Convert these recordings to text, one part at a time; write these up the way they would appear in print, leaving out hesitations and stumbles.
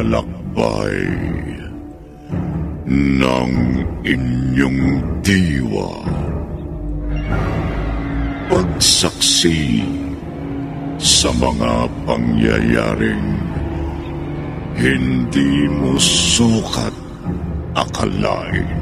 paglalakbay ng inyong diwa. Pagsaksi sa mga pangyayaring hindi mo sukat akalain.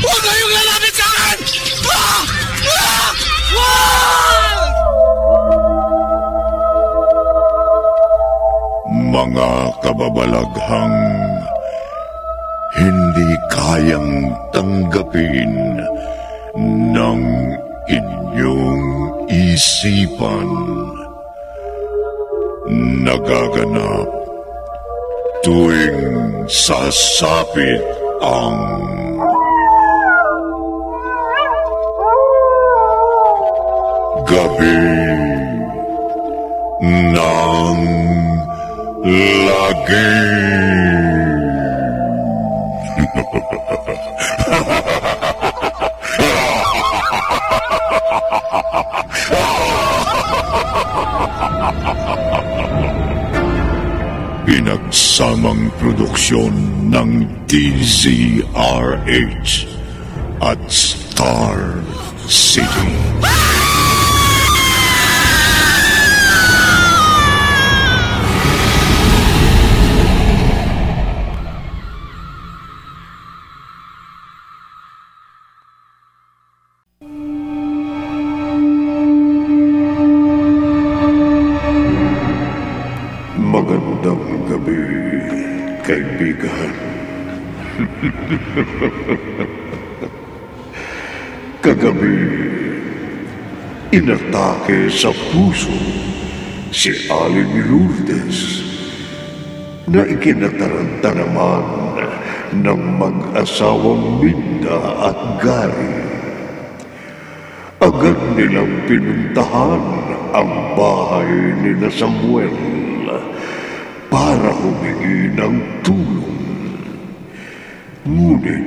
Huwag kayong lalapit sa akin! Mga kababalaghang hindi kayang tanggapin ng inyong isipan. Nagaganap tuwing sasapit ang gabi ng lagi. Pinagsamang produksyon ng DZRH at Star City. Magandang gabi, kaibigan. Kagabi, inatake sa puso si Aling Lourdes na ikinataranta naman ng mag-asawang Minda at Gary. Agad nilang pinuntahan ang bahay ni na Samuel para humingi ng tulong. Ngunit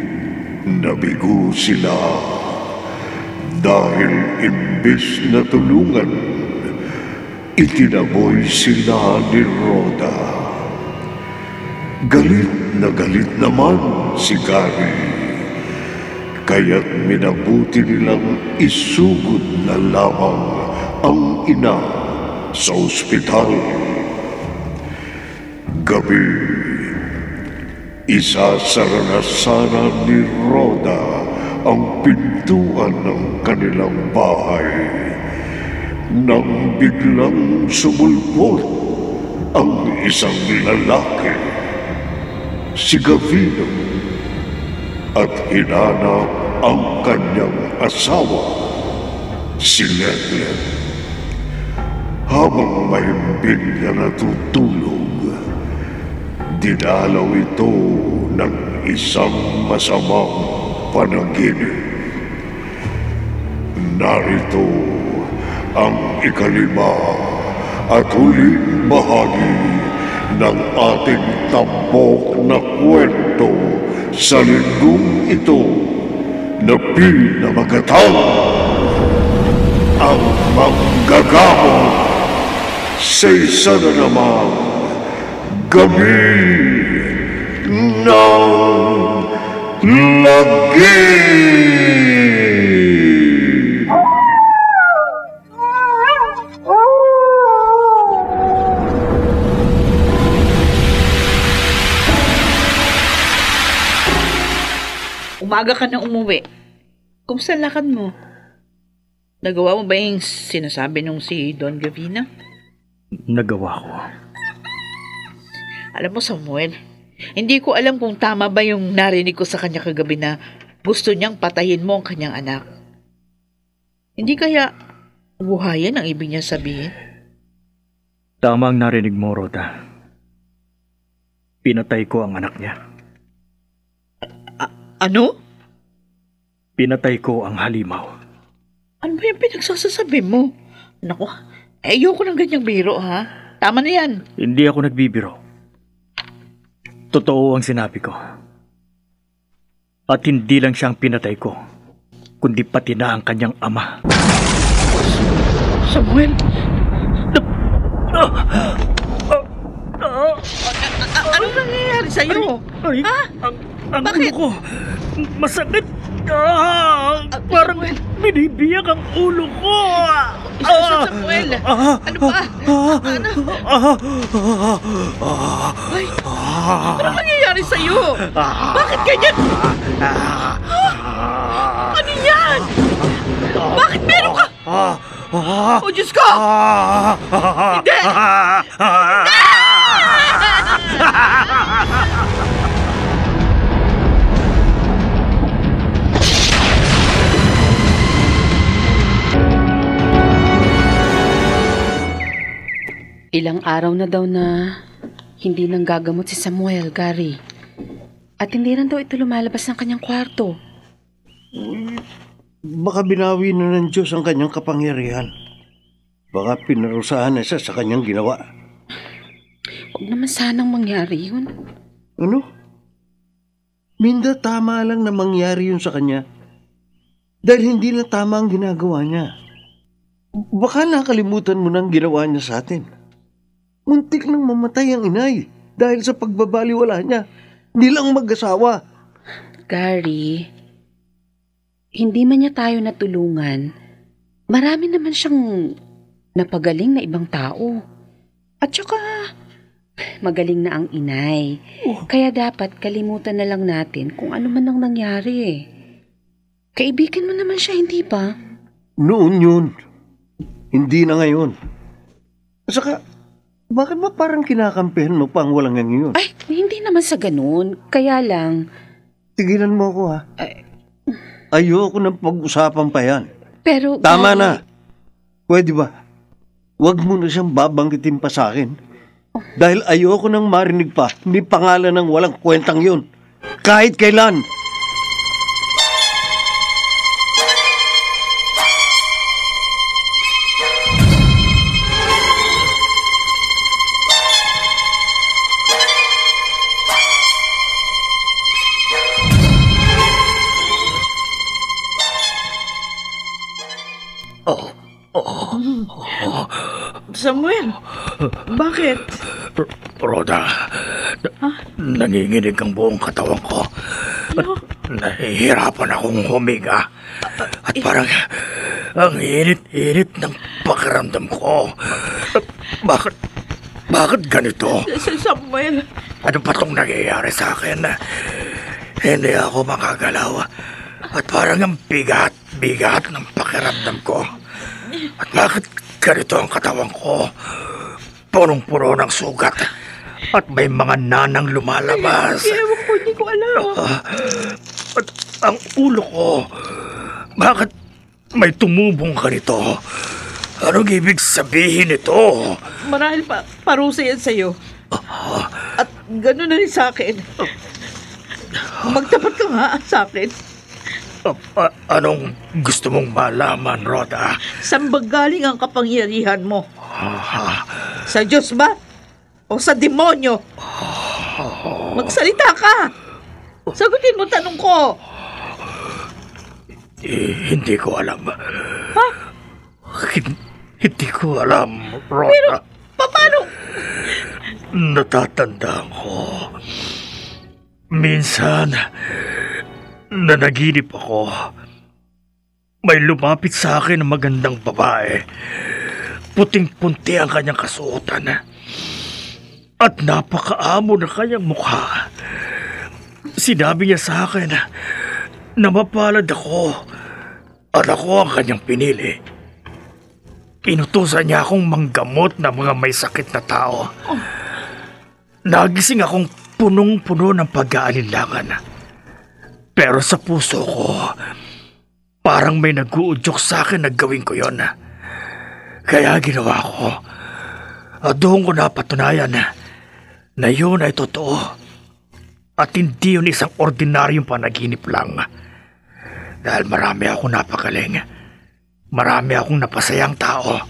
nabigo sila dahil imbes na tulungan, itinaboy sila ni Rhoda. Galit naman si Gary, kaya't minabuti nilang isugod na lamang ang ina sa ospital. Gabi, isasara na sana ni Rhoda ang pintuan ng kanilang bahay nang biglang sumulpot ang isang lalaki, si Gavino, at hinanap ang kanyang asawa, si Letlet. Habang mahimbing na natutulog, dinalaw ito ng isang masamang panaginip. Narito ang ikalima at huling bahagi ng ating tampok na kwento sa linggong ito na pinamagatang ang manggagamot sa isa na namang gabi ng lagi. umaga ka na umuwi. Kumusta ang lakad mo? Nagawa mo ba yung sinasabi nung si Don Gavina? Nagawa ko. Alam mo, Samuel, hindi ko alam kung tama ba yung narinig ko sa kanya kagabi na gusto niyang patayin mo ang kanyang anak. Hindi kaya buhayan ang ibig niya sabihin? Tama ang narinig mo, Rhoda. Pinatay ko ang anak niya. Ano? Pinatay ko ang halimaw. Ano ba yung pinagsasasabi mo? Naku, ayoko ng ganyang biro, ha? Tama na yan. Hindi ako nagbibiro. Totoo ang sinabi ko. At hindi lang siyang pinatay ko, kundi pati na ang kanyang ama. Samuel! Ano nangyayari sa'yo? Ay, Ha? ang Bakit? ulo ko. Masakit. Parang Samuel. binibiyak ang ulo ko. Samuel! Ano ba? Ano? Ay, ano nangyayari sa'yo? Bakit ganyan? Ano yan? Bakit meron ka? Oh, Diyos ko! Hindi! Ilang araw na daw na hindi nang gagamot si Samuel, Gary. At hindi rin daw ito lumalabas ng kanyang kwarto. Baka binawi na ng Diyos ang kanyang kapangyarihan. Baka pinarusahan na siya sa kanyang ginawa. Huwag naman sanang mangyari yun. Ano? Minda, tama lang na mangyari yun sa kanya. Dahil hindi na tama ang ginagawa niya. Baka nakalimutan mo na ang ginawa niya sa atin. Muntik nang mamatay ang inay dahil sa pagbabaliwala niya. Nilang mag-asawa. Gary, hindi man niya tayo natulungan, marami naman siyang napagaling na ibang tao. At saka, magaling na ang inay. Kaya dapat kalimutan na lang natin kung ano man ang nangyari. Kaibigan mo naman siya, hindi ba? Noon yun. Hindi na ngayon. At saka, bakit ba parang kinakampihan mo pa ang walang yang yun? Ay, hindi naman sa ganun. Kaya lang, Tigilan mo ako, ha? Ayoko nang pag-usapan pa yan. pero... Tama na. Pwede ba? Huwag mo na siyang babanggitin pa sa akin. Dahil ayoko nang marinig pa ni pangalan ng walang kwentang yun. Kahit kailan. Samuel, bakit? Rhoda, nanginginig ang buong katawan ko. Ano? Nahihirapan akong huminga. At parang ang init-init ng pakiramdam ko. Bakit ganito? Samuel, Ano pa itong nangyayari sa akin? Hindi ako makagalaw. At parang ang bigat ng pakiramdam ko. At bakit ganito ang katawan ko? Punong-puno ng sugat. At may mga nanang lumalabas. ewan ko, hindi ko alam. At ang ulo ko, bakit may tumubong ka nito? Anong ibig sabihin ito? Marahil parusa yan sa'yo. At gano'n na rin sa akin. Magtapat ka nga sa akin. Anong gusto mong malaman, Rhoda? Saan ba galing ang kapangyarihan mo? Sa Diyos ba? O sa demonyo? Magsalita ka! Sagutin mo tanong ko! Hindi ko alam. Ha? Hindi ko alam, Rhoda. Pero, paano? Natatandaan ko. Minsan, nanaginip ako. May lumapit sa akin na magandang babae. Puting-punti ang kanyang kasuotan. At napakaamo na kanyang mukha. Sinabi niya sa akin na mapalad ako at ako ang kanyang pinili. Inutusan niya akong manggamot ng mga may sakit na tao. Nagising akong punong-puno ng pag-aalinlangan. Pero sa puso ko, parang may nag-uudyok sa akin na gawin ko yon. Kaya ginawa ko. At doon ko napatunayan na yun ay totoo. At hindi yun isang ordinaryong panaginip lang. Dahil marami akong napagaling. Marami akong napasayang tao.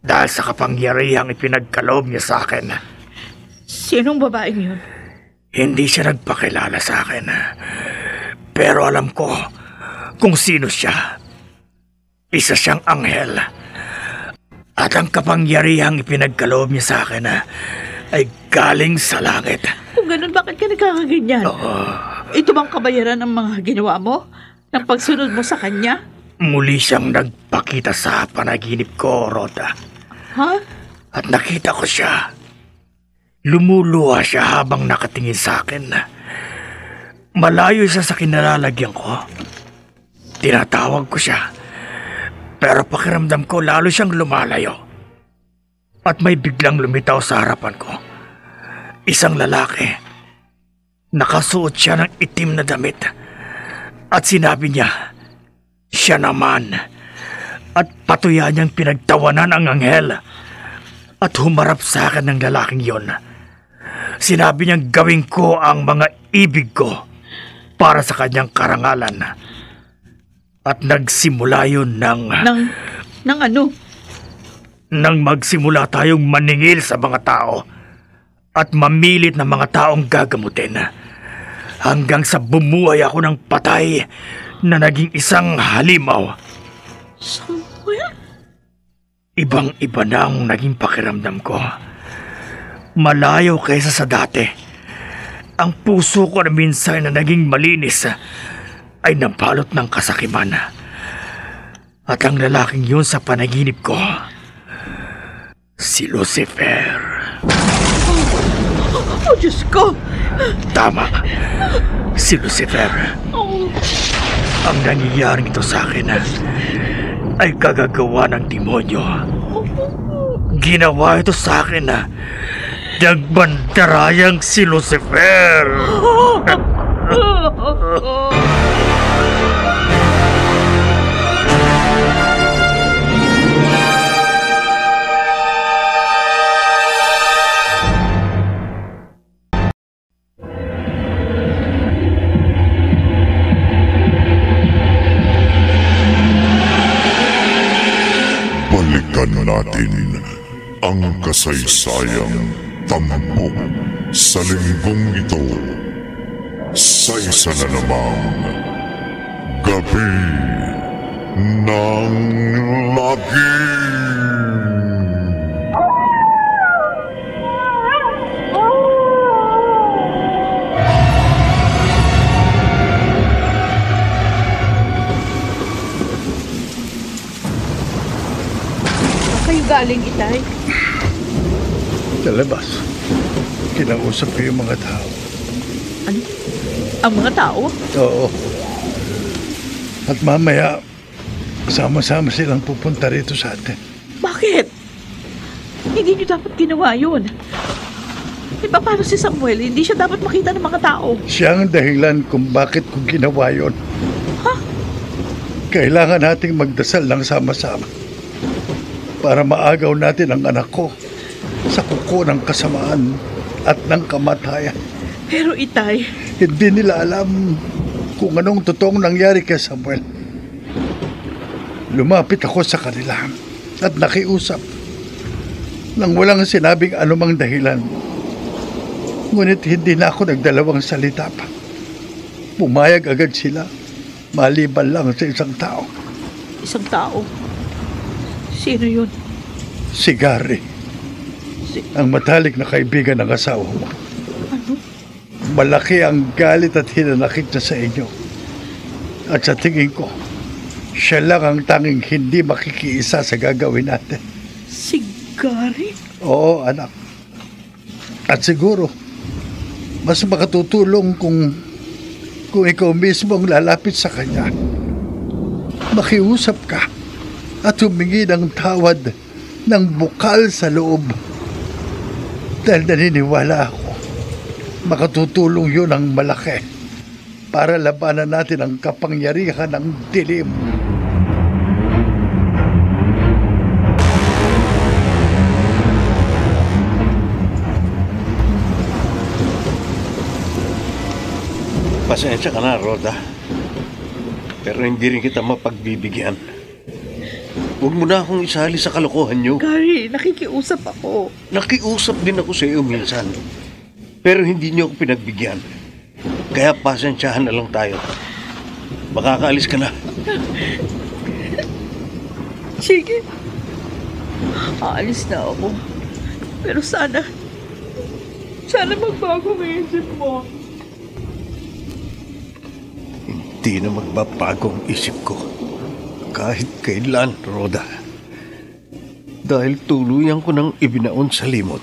Dahil sa kapangyarihang ipinagkaloob niya sa akin. Sinong babaeng yun? Hindi siya nagpakilala sa akin. Pero alam ko kung sino siya. Isa siyang anghel. At ang kapangyarihang ipinagkaloob niya sa akin ay galing sa langit. Kung ganun, bakit ka nagkakaganyan? Ito bang kabayaran ng mga ginawa mo? Ng pagsunod mo sa kanya? Muli siyang nagpakita sa panaginip ko, Rhoda. Ha? At nakita ko siya. Lumuluha siya habang nakatingin sa akin. Malayo siya sa kinalalagyan ko. Tinatawag ko siya. Pero pakiramdam ko lalo siyang lumalayo. At may biglang lumitaw sa harapan ko. Isang lalaki. Nakasuot siya ng itim na damit. At sinabi niya, siya naman. At patuya niyang pinagtawanan ang anghel. At humarap sa akin ng lalaking yon. Sinabi niyang gawin ko ang mga ibig ko para sa kanyang karangalan. At nagsimula yun ng ano? Nang magsimula tayong maningil sa mga tao at mamilit ng mga taong gagamutin. Hanggang sa bumuhay ako ng patay na naging isang halimaw. Samuel? Ibang-iba na ang naging pakiramdam ko. Malayo kaysa sa dati. Ang puso ko na minsan na naging malinis ay nabalot ng kasakiman. At ang lalaking yun sa panaginip ko, si Lucifer. Oh, Diyos ko! Tama, si Lucifer. Ang nangyayaring ito sa akin ay kagagawa ng demonyo. Ginawa ito sa akin ng bandarayang si Lucifer. Balikan natin ang kasaysayang tampok sa linggong ito sa isa na namang Gabi ng Lagim. Galing, Itay? Sa labas, kinausap ko yung mga tao. Ano? Ang mga tao? Oo. At mamaya, sama-sama silang pupunta rito sa atin. Bakit? Hindi niyo dapat ginawa yun. E paano si Samuel? Hindi siya dapat makita ng mga tao. Siya ang dahilan kung bakit ko ginawa yun. Ha? Kailangan nating magdasal ng sama-sama para maagaw natin ang anak ko sa kuko ng kasamaan at ng kamatayan. Pero Itay, Hindi nila alam kung anong totoong nangyari kay Samuel. Lumapit ako sa kanila at nakiusap nang walang sinabing anumang dahilan. Ngunit hindi na ako nagdalawang salita pa. Pumayag agad sila, maliban lang sa isang tao. isang tao. Sino yun? Si Gary, ang matalik na kaibigan ng asawa mo. Ano? Malaki ang galit at hinanakit niya sa inyo. At sa tingin ko, siya lang ang tanging hindi makikiisa sa gagawin natin. Si Gary? Oo, anak. At siguro, mas makatutulong kung kung ikaw mismo ang lalapit sa kanya, makiusap ka at humingi ng tawad ng bukal sa loob. Dahil naniniwala ako, makatutulong yun ng malaki para labanan natin ang kapangyarihan ng dilim. Pasensya ka na, Rhoda. Pero hindi rin kita mapagbibigyan. Huwag mo na akong isali sa kalokohan niyo. Gary, nakikiusap ako. Nakiusap din ako sa iyo minsan. Pero hindi niyo ako pinagbigyan. Kaya pasensyahan na lang tayo. Makakaalis ka na. Sige. Aalis na ako. Pero sana magbago ang isip mo. Hindi na magbabago ang isip ko. Kahit kailan, Rhoda. Dahil tuluyan ko nang ibinaon sa limot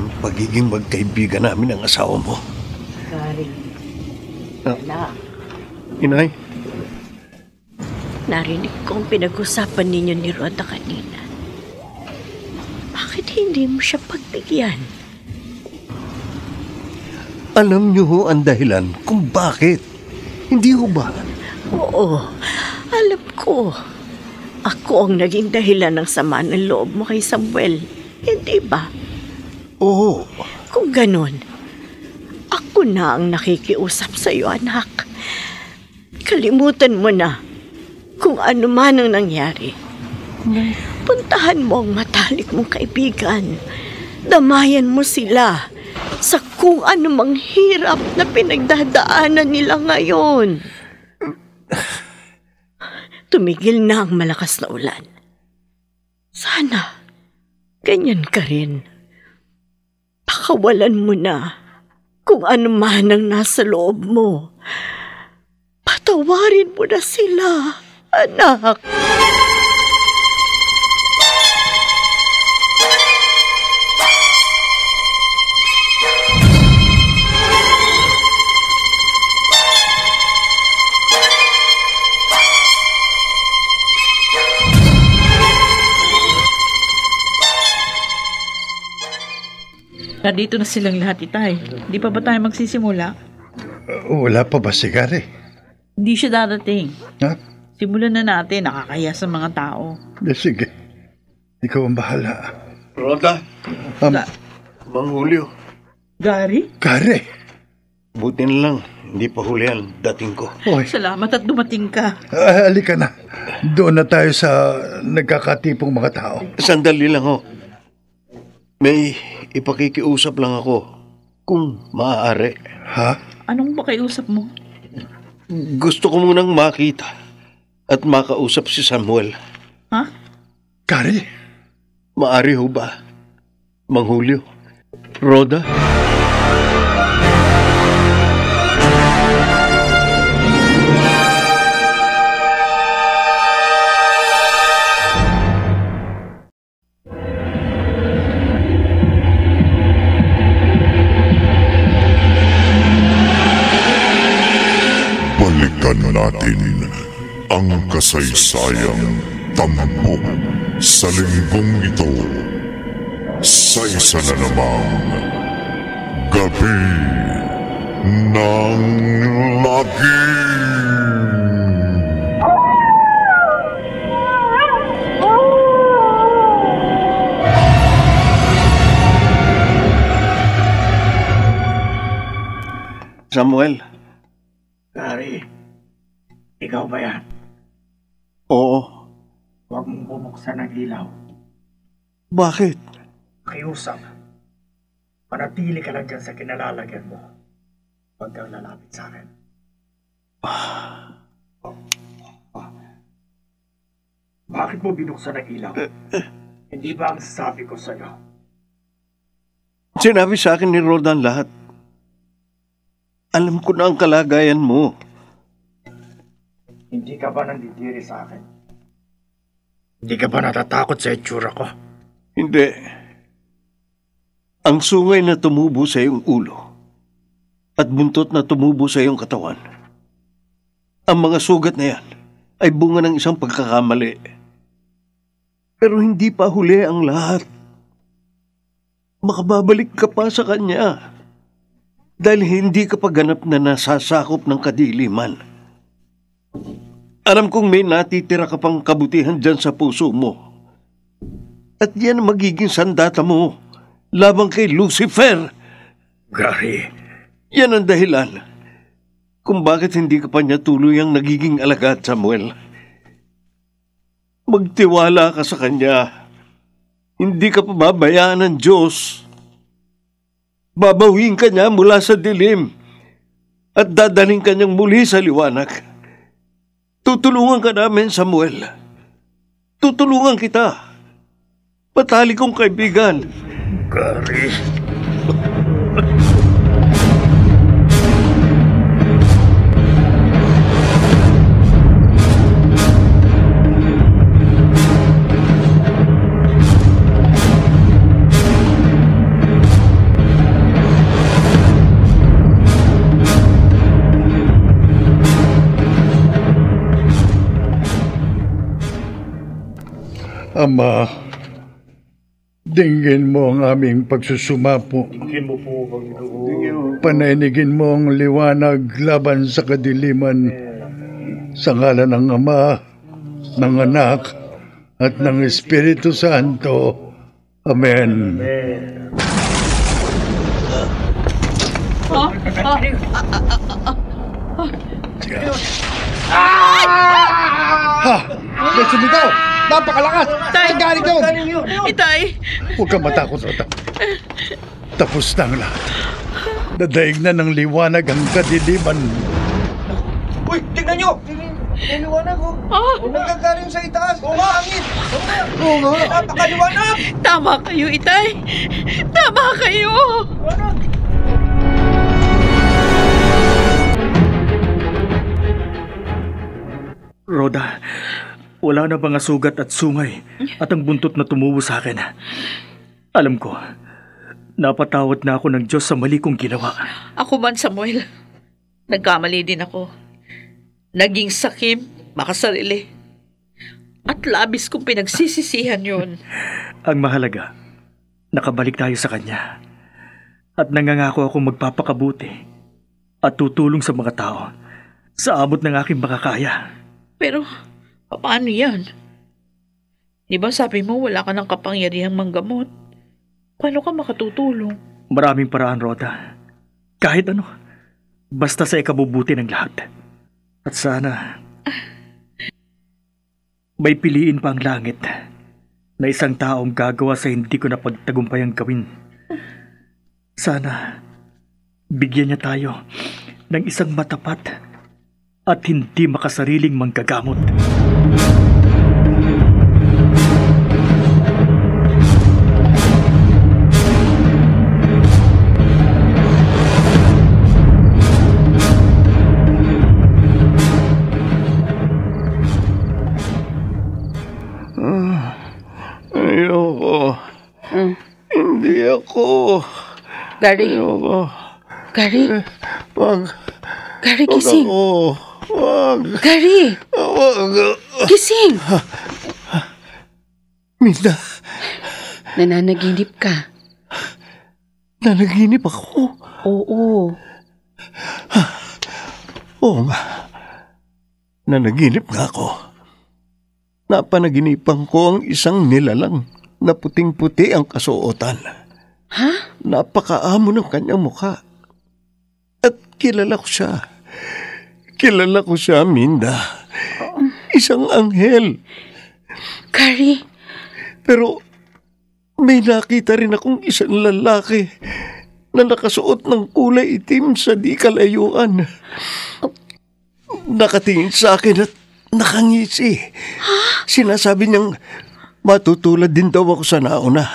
ang pagiging magkaibigan namin ng asawa mo. Gary. Ah, Inay? Narinig kong pinag-usapan ninyo ni Rhoda kanina. Bakit hindi mo siya pagbigyan? Alam niyo ho ang dahilan kung bakit. Hindi ho ba? Oo, alam ko. Ako ang naging dahilan ng sama ng loob mo kay Samuel. Hindi ba? Oo. Kung ganun, ako na ang nakikiusap sa iyo, anak. Kalimutan mo na kung ano man ang nangyari. Puntahan mo ang matalik mong kaibigan. Damayan mo sila sa kung anumang hirap na pinagdadaanan nila ngayon. Tumigil na ang malakas na ulan. Sana, ganyan ka rin. Pakawalan mo na kung ano man ang nasa loob mo. Patawarin mo na sila, anak. Nandito na silang lahat, Itay. Di pa ba tayo magsisimula? Wala pa ba si Gary? Hindi siya dadating. Ha? Simulan na natin, nakakaya sa mga tao. Sige. Ikaw ang bahala. Rhoda? Mang Julio. Gary? Gary! Buti na lang, hindi pa huli ang dating ko. Oy, Salamat at dumating ka. halika na. Doon na tayo sa nagkakatipong mga tao. Sandali lang ho. May ipakikiusap lang ako kung maaari. Ha? Anong pakiusap mo? Gusto ko munang makita at makausap si Samuel. Ha? Gary? Maari ho ba, Mang Julio? Rhoda? Balikan natin ang kasaysayang tampok sa linggong ito sa isa na namang Gabi ng Lagim. Samuel? Gary, ikaw ba yan? Oo. Huwag mong bubuksan ang ilaw. Bakit? Pakiusap. Manatili ka lang dyan sa kinalalagyan mo. Huwag kang lalapit sa akin. Bakit mo binuksan ang ilaw? Hindi ba ang sabi ko sa'yo? Sinabi sa akin ni Rhoda ang lahat. Alam ko na ang kalagayan mo. Hindi ka ba nandidiri sa akin? Hindi ka ba natatakot sa itsura ko? Hindi. Ang sungay na tumubo sa iyong ulo at buntot na tumubo sa iyong katawan. Ang mga sugat na yan ay bunga ng isang pagkakamali. Pero hindi pa huli ang lahat. Makababalik ka pa sa kanya dahil hindi ka pa ganap na nasasakop ng kadiliman. Alam kong may natitira ka pang kabutihan dyan sa puso mo. At yan ang magiging sandata mo labang kay Lucifer. Gary, Yan ang dahilan kung bakit hindi ka pa niya tuluyang nagiging alagad, Samuel. Magtiwala ka sa kanya. Hindi ka pababayaan ng Diyos. Babawiin ka niya mula sa dilim at dadaling ka niyang muli sa liwanag. Tutulungan ka namin, Samuel. Tutulungan kita. Patali kong kaibigan. Gary. Ama, dinggin mo ang aming pagsusumapo. Panainigin mo ang liwanag laban sa kadiliman. Sa ngalan ng Ama, ng Anak, at ng Espiritu Santo. Amen. Ha! May sumigaw! Napakalakas! Tay! Ang galing doon! Itay! Huwag kang matakot, Rota. Tapos na ang lahat. Dadaig na ng liwanag ang kadiliman. Uy, tingnan niyo! May liwanag, oh. Nagkagaling sa itaas. Oo nga, angin. Oo nga. Napakaliwanag. Tama kayo, Itay! Tama kayo! Rhoda, wala na mga sugat at sungay at ang buntot na tumubo sa akin. Alam ko, napatawad na ako ng Diyos sa mali kong ginawa. Ako man, Samuel. Nagkamali din ako. Naging sakim, makasarili. At labis kong pinagsisisihan yun. Ang mahalaga, nakabalik tayo sa Kanya. At nangangako akong magpapakabuti at tutulong sa mga tao sa abot ng aking makakaya. Pero, paano yan? Di ba sabi mo wala ka ng kapangyarihang manggamot? Paano ka makatutulong? Maraming paraan, Rhoda. Kahit ano. Basta sa ikabubuti ng lahat. At sana, may piliin pa ang langit na isang taong gagawa sa hindi ko napagtagumpayang gawin. Sana, bigyan niya tayo ng isang matapat at hindi makasariling manggagamot. Ayoko. Hindi ako. Gary. Ayoko. Gary. Wag. Gary, gising. Wag. Gary. Wag. Gising. Minda, Nananaginip ka. nanaginip ako. Oo. Oo nga. Nanaginip nga ako. Napanaginipan ko ang isang nilalang na puting-puti ang kasuotan. Ha? Napakaamo ng kanyang mukha. At kilala ko siya. Kilala ko siya, Minda. Isang anghel. Gary. Pero may nakita rin akong isang lalaki na nakasuot ng kulay itim sa di kalayuan. Nakatingin sa akin at nakangisi. Sinasabi niyang matutulad din daw ako sa nauna.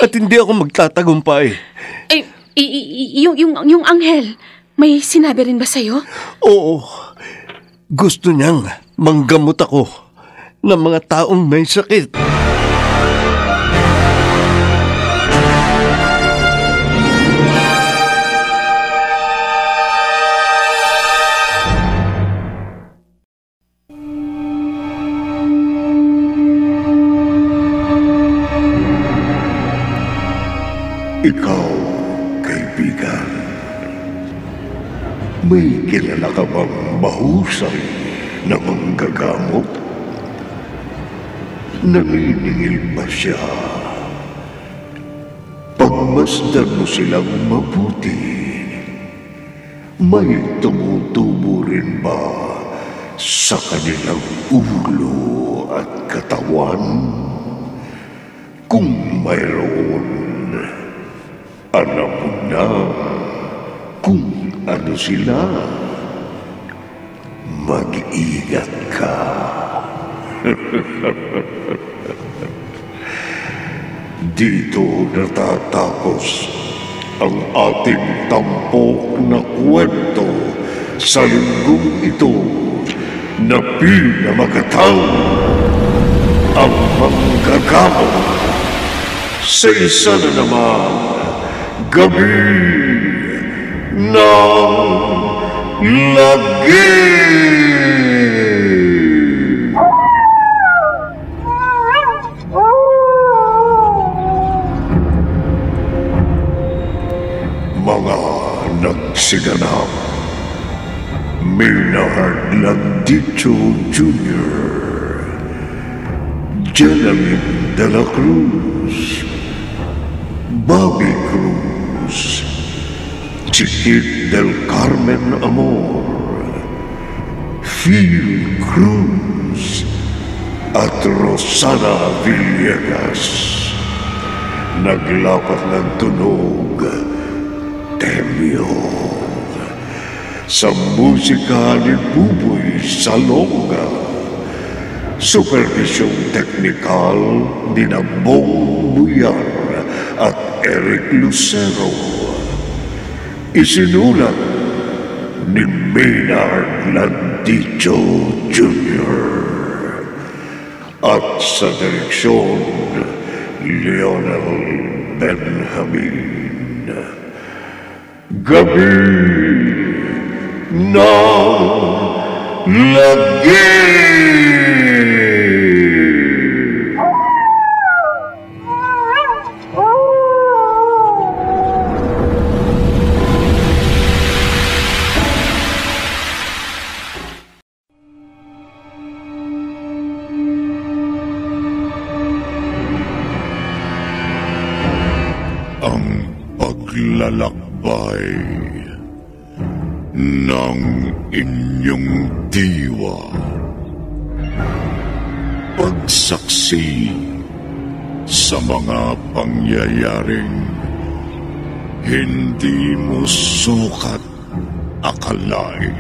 At hindi ako magtatagumpay. Eh, yung anghel, may sinabi rin ba sa'yo? Oo. Gusto niyang manggamot ako ng mga taong may sakit. Ikaw, kaibigan, may kilala ka bang mahusay na manggagamot? Naniningil ba siya? Pagmasdan mo silang mabuti, may tumutubo rin ba sa kanilang ulo at katawan? Kung mayroon, alam mo na kung ano sila. Mag-ingat ka. Dito natatapos ang ating tampok na kwento sa linggong ito na pinamagatang ang manggagamot sa isa na naman gabi ng lagi. Mga nagsiganap, Maynard Landicho Jr., Jelamine de la Cruz, Bobby Cruz, Chiquit del Carmen Amor, Phil Cruz, at Rosana Villegas. Naglapat ng tunog, Temyo, sa musika ni Buboy Salonga, supervisyong teknikal ni Bong Buyan at Eric Lucero. Isinulat ni Maynard Landicho Jr. at sa direksyon Leonel Benjamin. Gabi ng lagi. Ang paglalakbay ng inyong diwa. Pagsaksi sa mga pangyayaring hindi mo sukat akalain.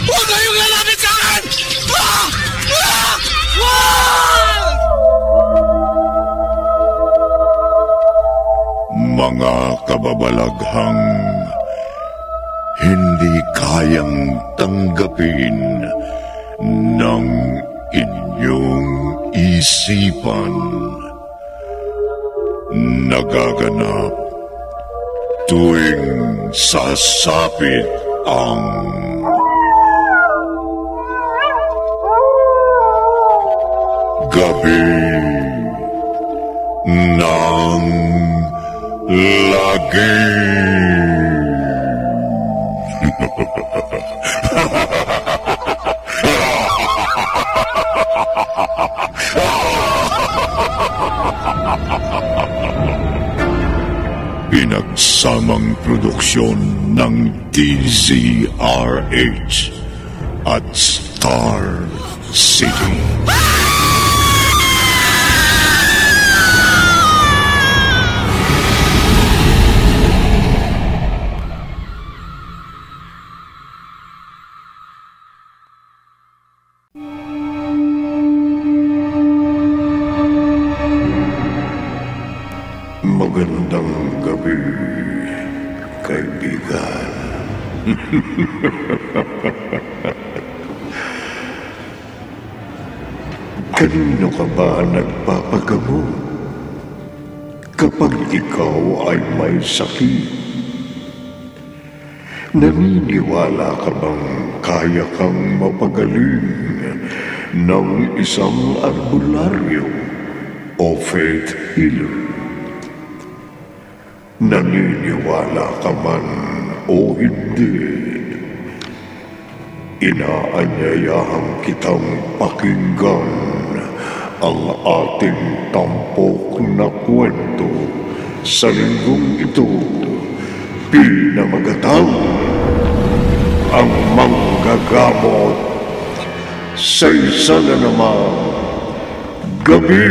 Huwag kayong lalapit sa akin! Mga kababalaghang hindi kayang tanggapin ng inyong isipan. Nagaganap tuwing sasapit ang gabi ng lagi. Pinagsamang produksyon ng DZRH at Star City. Magandang gabi, kaibigan. Kanino ka ba nagpapagamot kapag ikaw ay may sakit? Naniniwala ka bang kaya kang mapagaling ng isang albularyo o faith healer? Naniniwala ka man o hindi, inaanyayahan kitang pakinggan ang ating tampok na kwento sa linggong ito. Pinamagatang ang manggagamot sa isa na namang gabi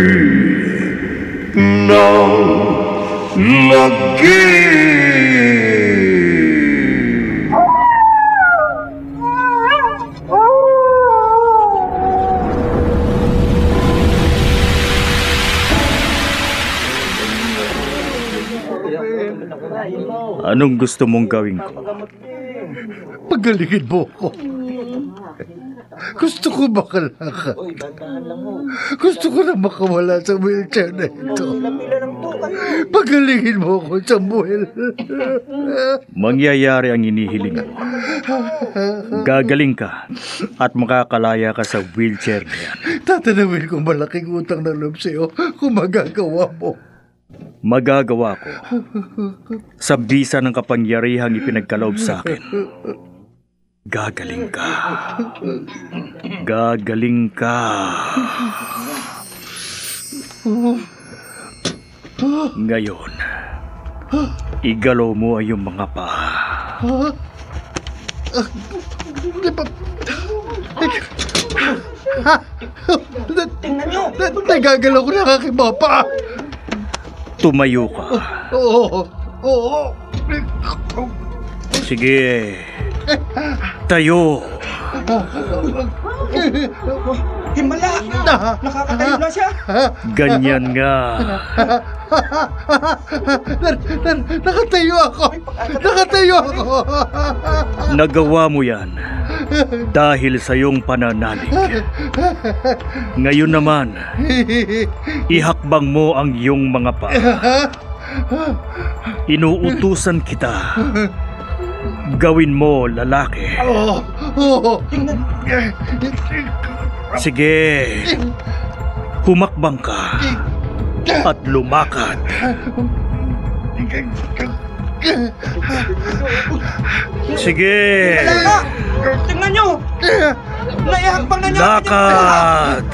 ng lagi. Anong gusto mong gawin ko? Pagalingin mo ko. Gusto ko makalakad. Gusto ko na makawala sa wheelchair na ito. Pagalingin mo ko, Samuel. Mangyayari ang inihiling mo. Gagaling ka at makakalaya ka sa wheelchair na yan. Tatanawin kong malaking utang na loob sa'yo kung magagawa mo. Magagawa ko sa bisa ng kapangyarihang ipinagkaloob sa akin. Gagaling ka. Gagaling ka. Ngayon, igalaw mo ay yung mga paa. Tingnan nyo! Nagagalaw ko na ang aking mga paa. Tumayo ka. Oo. Sige. Tayo. Himala! Nakakatayo na siya! Ganyan nga. Nakatayo ako! Nagawa mo yan dahil sa iyong pananalig. Ngayon naman, ihakbang mo ang iyong mga paa. Inuutusan kita. Gawin mo, lalaki. Sige. Humakbang ka at lumakad. Sige. Tingnan nyo! Naihakbang na niya! Lakad!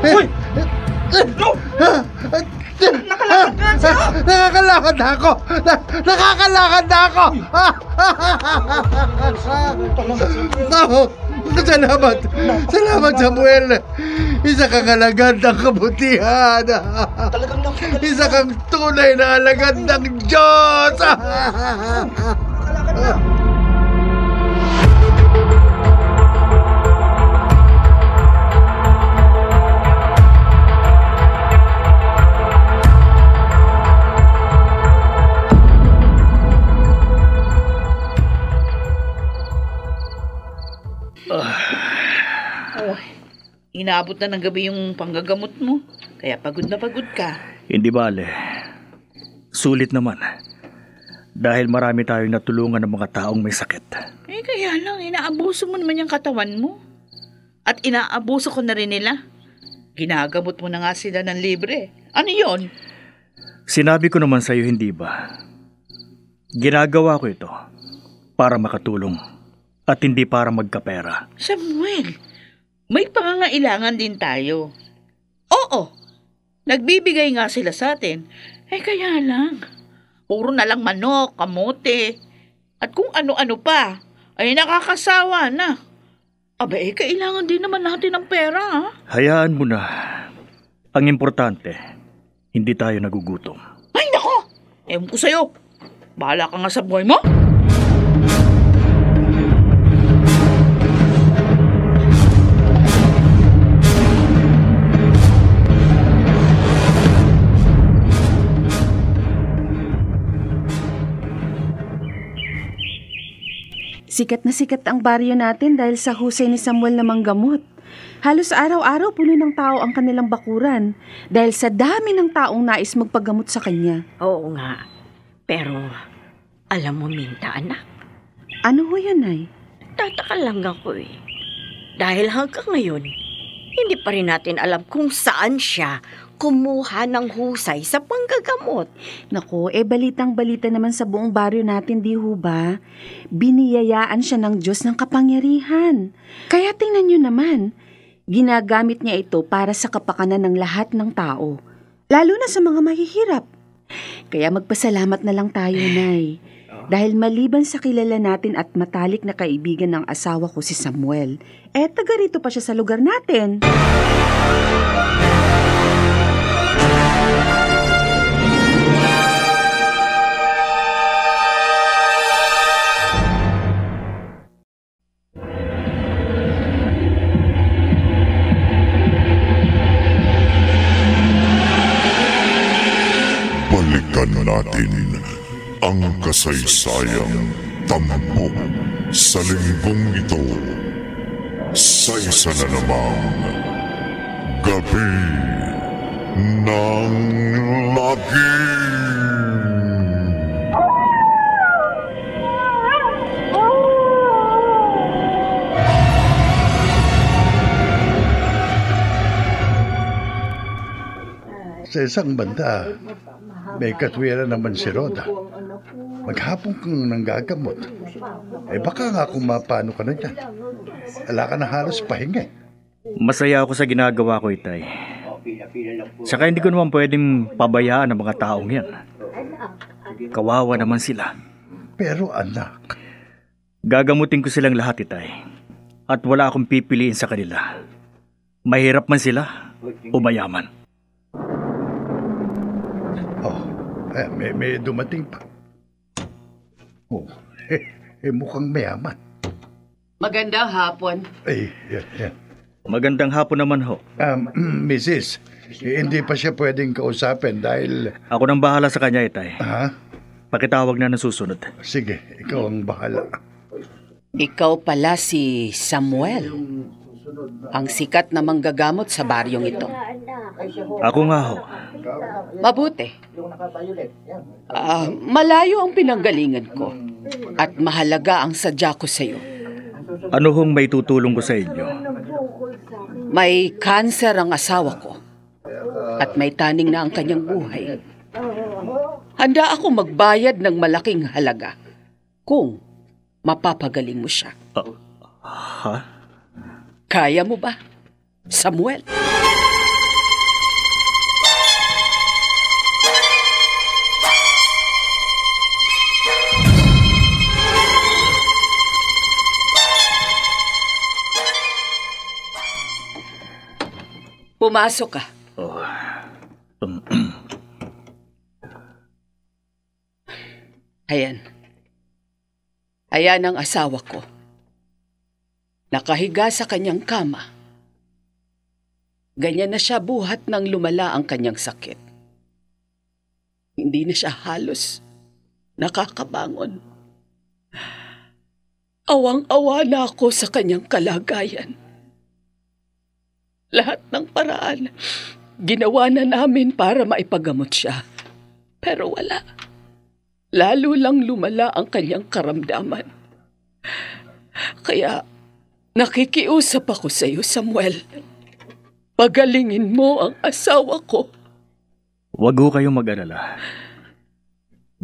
Uy! No! Nakalakad na siya! Nakakalakad na ako! Nakakalakad na ako! Salamat! Salamat, Samuel! Isa kang alagad ng kabutihan! Isa kang tunay na alagad ng Diyos! Nakalakad na! Inaabot na ng gabi yung panggagamot mo. Kaya pagod na pagod ka. Hindi bale. Sulit naman. Dahil marami tayong natulungan ng mga taong may sakit. Kaya lang, inaabuso mo naman yung katawan mo. At inaabuso ko na rin nila. Ginagamot mo na nga sila ng libre. Ano yon? Sinabi ko naman sa'yo, hindi ba? Ginagawa ko ito para makatulong at hindi para magkapera. Samuel, may pangangailangan din tayo. Oo, Oh, nagbibigay nga sila sa atin. Kaya lang, puro na lang manok, kamote, at kung ano-ano pa, ay nakakasawa na. Aba kailangan din naman natin ng pera, ha? Hayaan mo na. Ang importante, hindi tayo nagugutom. Ay, nako! Ewan ko sa'yo. Bahala ka nga sa buhay mo. Sikat na sikat ang baryo natin dahil sa husay ni Samuel na manggamot. Halos araw-araw puno ng tao ang kanilang bakuran dahil sa dami ng taong nais magpagamot sa kanya. Oo nga. Pero, alam mo, Minta, anak. Ano ho yan, Nay? Tataka lang ako eh. Dahil hanggang ngayon, hindi pa rin natin alam kung saan siya kumuha ng husay sa panggagamot. Naku, balitang-balita naman sa buong baryo natin, di ho ba? Biniyayaan siya ng Diyos ng kapangyarihan. Kaya tingnan nyo naman, ginagamit niya ito para sa kapakanan ng lahat ng tao, lalo na sa mga mahihirap. Kaya magpasalamat na lang tayo, Nay. Dahil maliban sa kilala natin at matalik na kaibigan ng asawa ko si Samuel, taga rito pa siya sa lugar natin. Balikan natin ang kasaysayang tampok sa linggong ito sa isa na namang Gabi ng Lagim. Sa isang banda, may katwiran naman si Roda. Maghapon kang nanggagamot. Baka nga kung mapano ka na dyan. Wala ka na halos pahinga. Masaya ako sa ginagawa ko, Itay. Saka hindi ko naman pwedeng pabayaan ang mga taong yan. Kawawa naman sila. Pero anak, gagamutin ko silang lahat, Itay. At wala akong pipiliin sa kanila. Mahirap man sila o mayaman. may dumating pa. Mukhang mayaman. Magandang hapon. Yan. Magandang hapon naman ho. Mrs., hindi pa siya pwedeng kausapin dahil... Ako nang bahala sa kanya, Itay. Ha? Pakitawag na ng susunod. Sige, ikaw ang bahala. Ikaw pala si Samuel, ang sikat na manggagamot sa baryong ito. Ako nga ho. Mabuti. Malayo ang pinanggalingan ko at mahalaga ang sadya ko sa iyo. Ano hong may tutulong ko sa inyo? May kanser ang asawa ko at may taning na ang kanyang buhay. Handa ako magbayad ng malaking halaga kung mapapagaling mo siya. Ha? Kaya mo ba, Samuel? Pumasok ka. Ayan. Ayan ang asawa ko. Nakahiga sa kanyang kama. Ganyan na siya buhat nang lumala ang kanyang sakit. Hindi na siya halos nakakabangon. Awang-awa na ako sa kanyang kalagayan. Lahat ng paraan, ginawa na namin para maipagamot siya. Pero wala. Lalo lang lumala ang kanyang karamdaman. Kaya, nakikiusap ako sa iyo, Samuel. Pagalingin mo ang asawa ko. Huwag ho kayong mag-alala.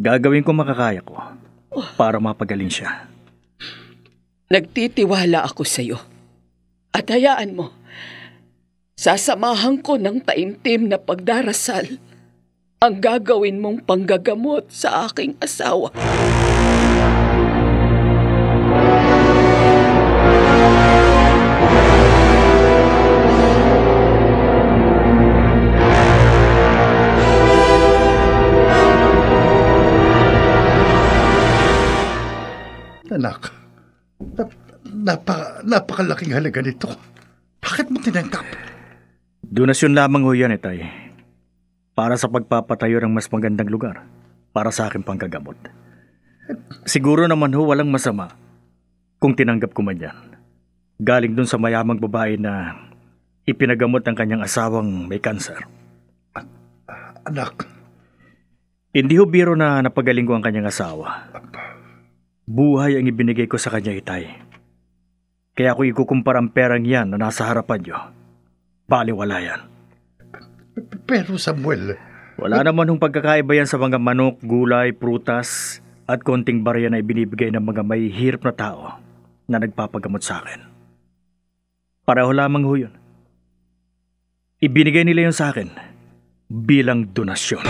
Gagawin ko makakaya ko para mapagaling siya. Nagtitiwala ako sa iyo. At hayaan mo, Sasamahan ko ng taimtim na pagdarasal ang gagawin mong panggagamot sa aking asawa. Anak, napakalaking halaga nito. Bakit mo tinanggap? Donasyon lamang ho yan, Itay. Para sa pagpapatayo ng mas magandang lugar para sa aking panggagamot. Siguro naman ho walang masama kung tinanggap ko man yan. Galing dun sa mayamang babae na ipinagamot ang kanyang asawang may kanser. Anak. Hindi ho biro na napagaling ko ang kanyang asawa. Buhay ang ibinigay ko sa kanya, Itay. Kaya kung ikukumpara ang perang yan na nasa harapan nyo, baliwala yan. Pero Samuel... Wala naman hong pagkakaiba yan sa mga manok, gulay, prutas at konting barya na ibinibigay ng mga may hirap na tao na nagpapagamot sa akin. Pareho lamang ho yun. Ibinigay nila yun sa akin bilang donasyon.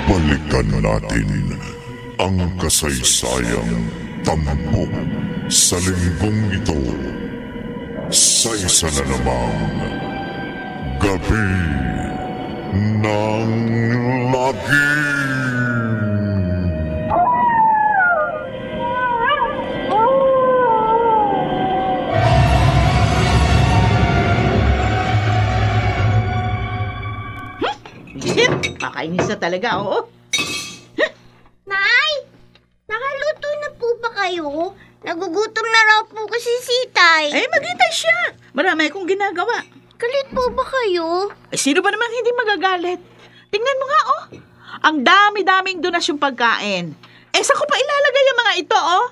Balikan natin ang kasaysayang tampok sa linggong ito sa isa na namang Gabi ng Lagim. Kakainis na talaga, oo. Nay! Nakaluto na po ba kayo? Nagugutom na raw po kasi si Tay. Eh, maghintay siya. Marami akong ginagawa. Galit po ba kayo? Eh, sino ba naman hindi magagalit? Tingnan mo nga, oh. Ang dami-daming donasyong pagkain. Eh, saan ko pa ilalagay yung mga ito, oh?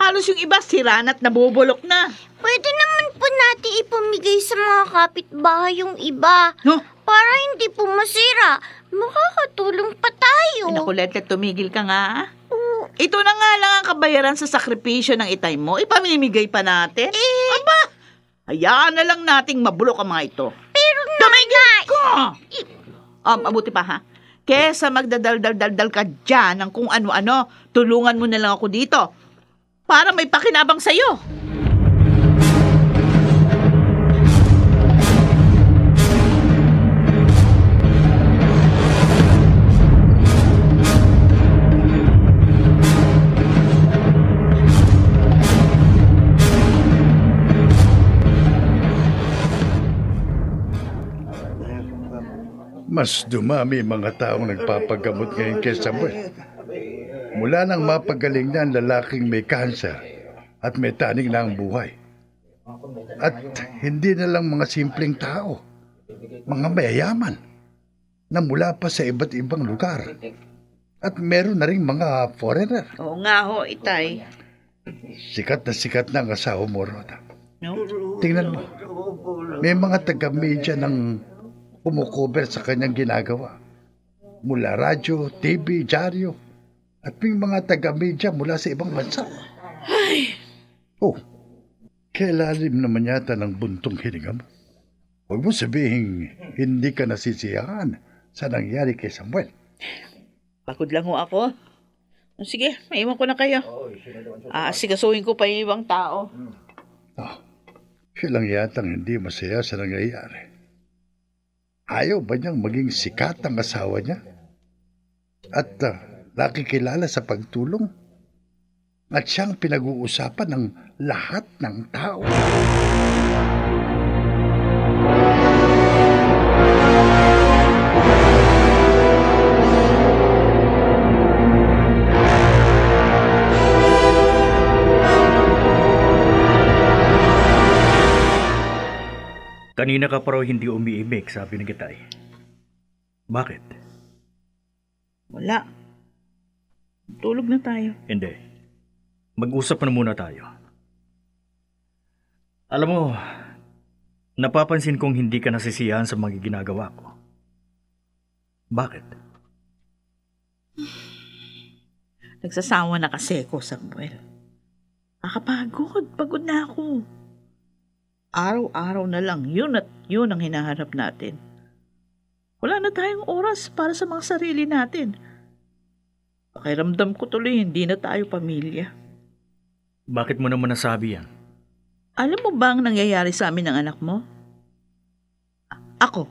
Halos yung iba sira na't nabubulok na. Pwede naman po natin ipamigay sa mga kapitbahay yung iba. No? Para hindi po masira. Makakatulong pa tayo. Naku, Letlet, tumigil ka nga. Ito na nga lang ang kabayaran sa sakripisyo ng itay mo. Ipamimigay pa natin. Aba, hayaan na lang nating mabulok ang mga ito. Pero tumigil ka! Mabuti pa ha. Kesa magdadal-dal-dal ka dyan ng kung ano-ano, tulungan mo na lang ako dito. Para may pakinabang sa'yo. Mas dumami mga taong nagpapagamot ngayon kay Samuel. Mula nang mapagaling na ang lalaking may kanser at may taning na ang buhay. At hindi na lang mga simpleng tao, mga mayayaman na mula pa sa iba't ibang lugar. At meron na rin mga foreigner. Oo nga ho, itay. Sikat na ang asawa mo, Rhoda. No? Tingnan mo, may mga taga-media ng kumukover sa kanyang ginagawa. Mula radyo, TV, dyaryo, at may mga taga-media mula sa ibang bansa. Ay! Oh, kailalim naman yata ng buntong hininga mo. Huwag mo sabihin hindi ka nasisiyahan sa nangyari kay Samuel. Pagod lang ho ako. Sige, maiwan ko na kayo. Asikasuhin ko pa yung ibang tao. Siya lang yatang hindi masaya sa nangyayari. Ayaw ba niyang maging sikat ang asawa niya? At nakikilala sa pagtulong? At siyang pinag-uusapan ng lahat ng tao. Kanina ka pa raw hindi umiimik, sabi ni Gitay. Bakit? Wala. Tulog na tayo. Hindi. Mag-usap na muna tayo. Alam mo, napapansin kong hindi ka nasisiyahan sa mga ginagawa ko. Bakit? Nagsasawa na kasi ako, Samuel. Nakapagod. Pagod na ako. Araw-araw na lang yun at yun ang hinaharap natin. Wala na tayong oras para sa mga sarili natin. Pakiramdam ko tuloy hindi na tayo pamilya. Bakit mo naman nasabi yan? Alam mo ba ang nangyayari sa amin ng anak mo? Ako,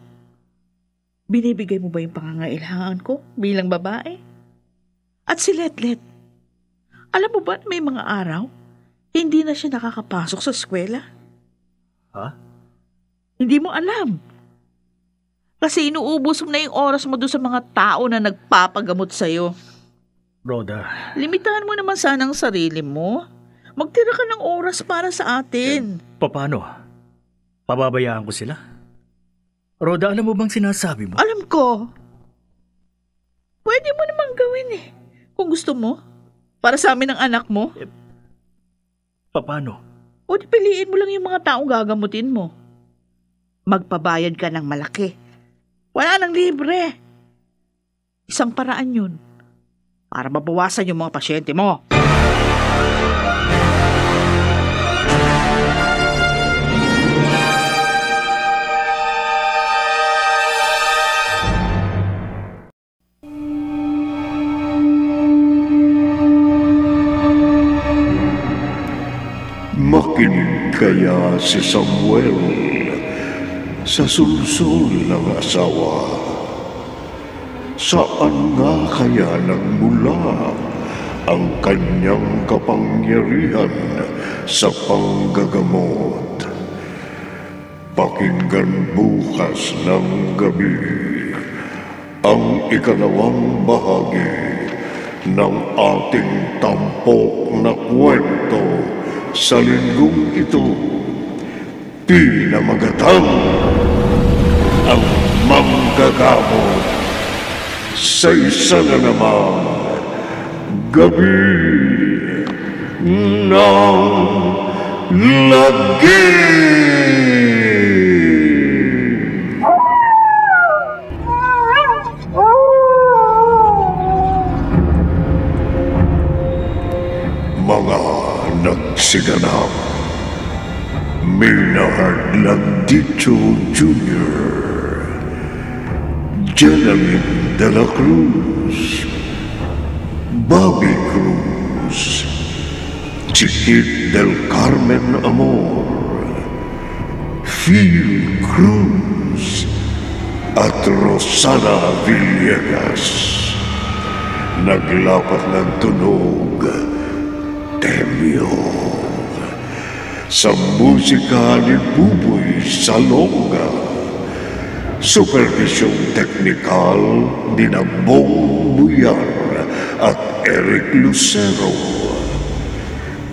binibigay mo ba yung pangangailangan ko bilang babae? At si Letlet, alam mo ba may mga araw, hindi na siya nakakapasok sa eskwela? Ha? Hindi mo alam. Kasi inuubos mo na yung oras mo doon sa mga tao na nagpapagamot sa'yo. Rhoda. Limitahan mo naman sana ang sarili mo. Magtira ka ng oras para sa atin. Paano? Pababayaan ko sila? Rhoda, alam mo bang sinasabi mo? Alam ko. Pwede mo naman gawin eh. Kung gusto mo. Para sa amin ang anak mo. Paano? O di piliin mo lang yung mga taong gagamutin mo. Magpabayad ka ng malaki. Wala nang libre. Isang paraan yun. Para mabawasan yung mga pasyente mo. Makinig kaya si Samuel sa sulsol ng asawa. Saan nga kaya nagmula ang kanyang kapangyarihan sa panggagamot? Pakinggan bukas ng gabi ang ikalawang bahagi ng ating tampok na kwento sa linggong ito. Pinamagatang ang manggagamot sa isa na namang gabi ng lagi. Mga nagsiganap, Maynard Landito Jr., Jenaline de la Cruz, Bobby Cruz, Chiquit del Carmen Amor, Phil Cruz, at Rosana Villegas. Naglapat ng tunog, Temyo. Sa musika ni Buboy Salonga, supervisyong teknikal ni Bong Buyar at Eric Lucero.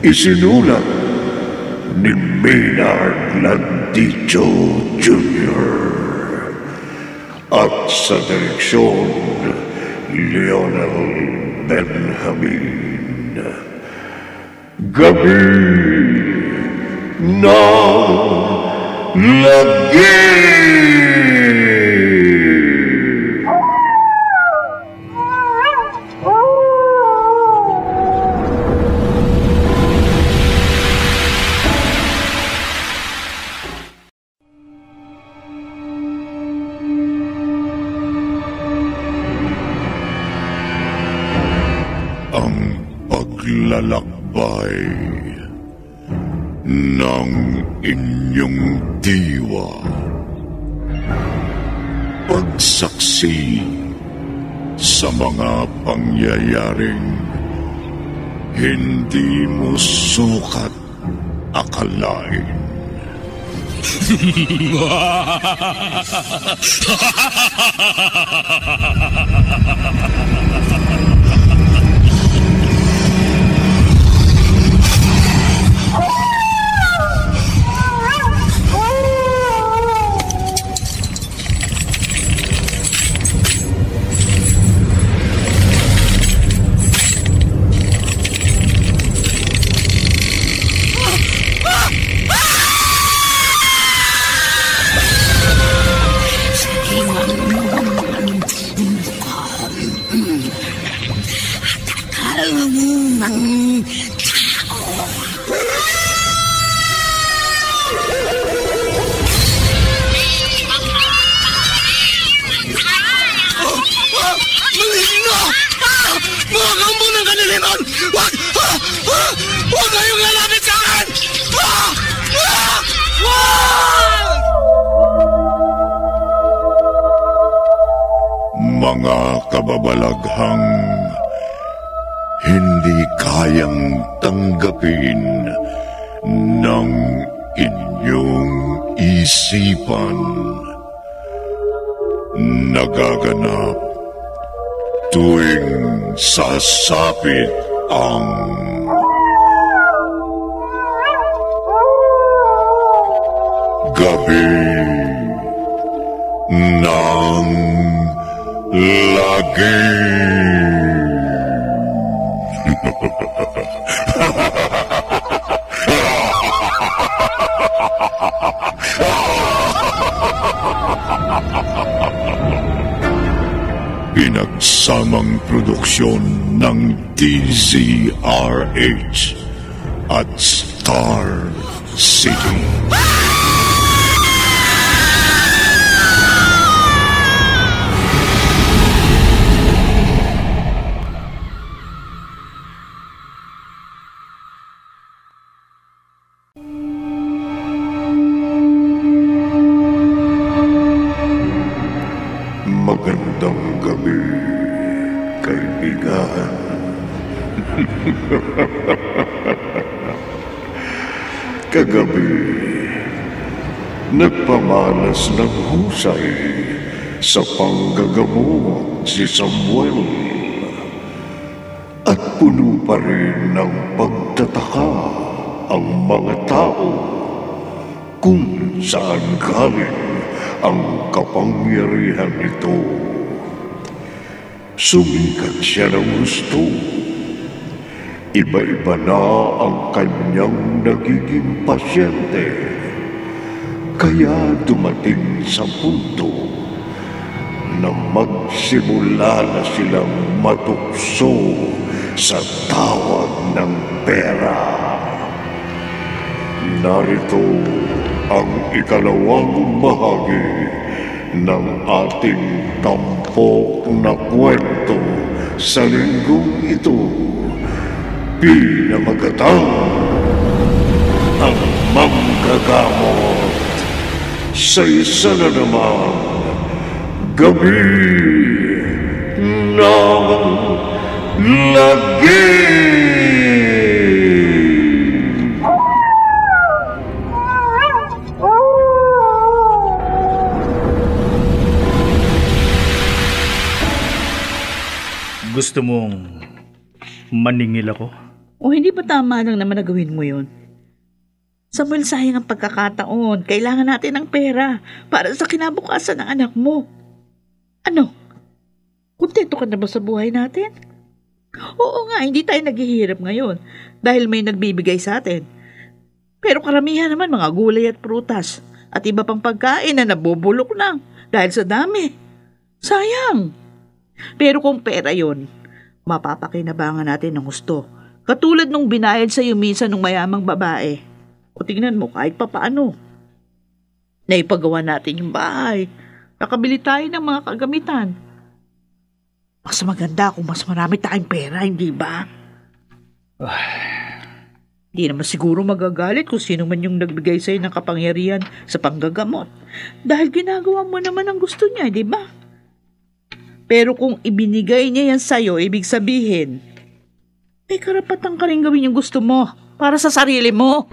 Isinulat ni Maynard Landito Jr. At sa direksyon, Lionel Benjamin. Gabi ng lagi. Ang paglalakbay ng inyong diwa. Pagsaksi sa mga pangyayaring hindi mo sukat akalain. Mga kababalaghang hindi kayang tanggapin ng inyong isipan. Nagaganap tuwing sasapit ang gabi ng lagi. Pinagsamang produksyon ng DZRH at Star City. Magandang gabi, kaibigan. Kagabi, nagpamalas ng husay sa panggagamot si Samuel at puno pa rin ng pagtataka ang mga tao kung saan galing ang kapangyarihan nito. Sumikat siya ng gusto. Iba-iba na ang kanyang nagiging pasyente. Kaya dumating sa punto na magsimula na silang matukso sa tawag ng pera. Narito ang ikalawang bahagi ng ating tampok na kwento sa linggong ito. Pinamagatang ang manggagamot sa isa na namang gabi ng lagi. Gusto mong maningil ako? O hindi ba tama lang naman na gawin mo yun? Samuel, sayang ang pagkakataon. Kailangan natin ng pera para sa kinabukasan ng anak mo. Ano? Kontento ka na ba sa buhay natin? Oo nga, hindi tayo naghihirap ngayon dahil may nagbibigay sa atin. Pero karamihan naman mga gulay at prutas at iba pang pagkain na nabubulok lang dahil sa dami. Sayang. Pero kung pera yon, mapapakinabangan natin ng gusto. Katulad nung binayad sa iyo minsan ng mayamang babae. O tingnan mo, kahit papaano. Naipagawa natin yung bahay. Nakabili tayo ng mga kagamitan. Mas maganda kung mas marami tayong pera, hindi ba? Hindi naman siguro magagalit kung sino man yung nagbigay sa'yo ng kapangyarihan sa panggagamot. Dahil ginagawa mo naman ang gusto niya, di ba? Pero kung ibinigay niya yan sa'yo, ibig sabihin, may karapatan ka rin gawin yung gusto mo para sa sarili mo.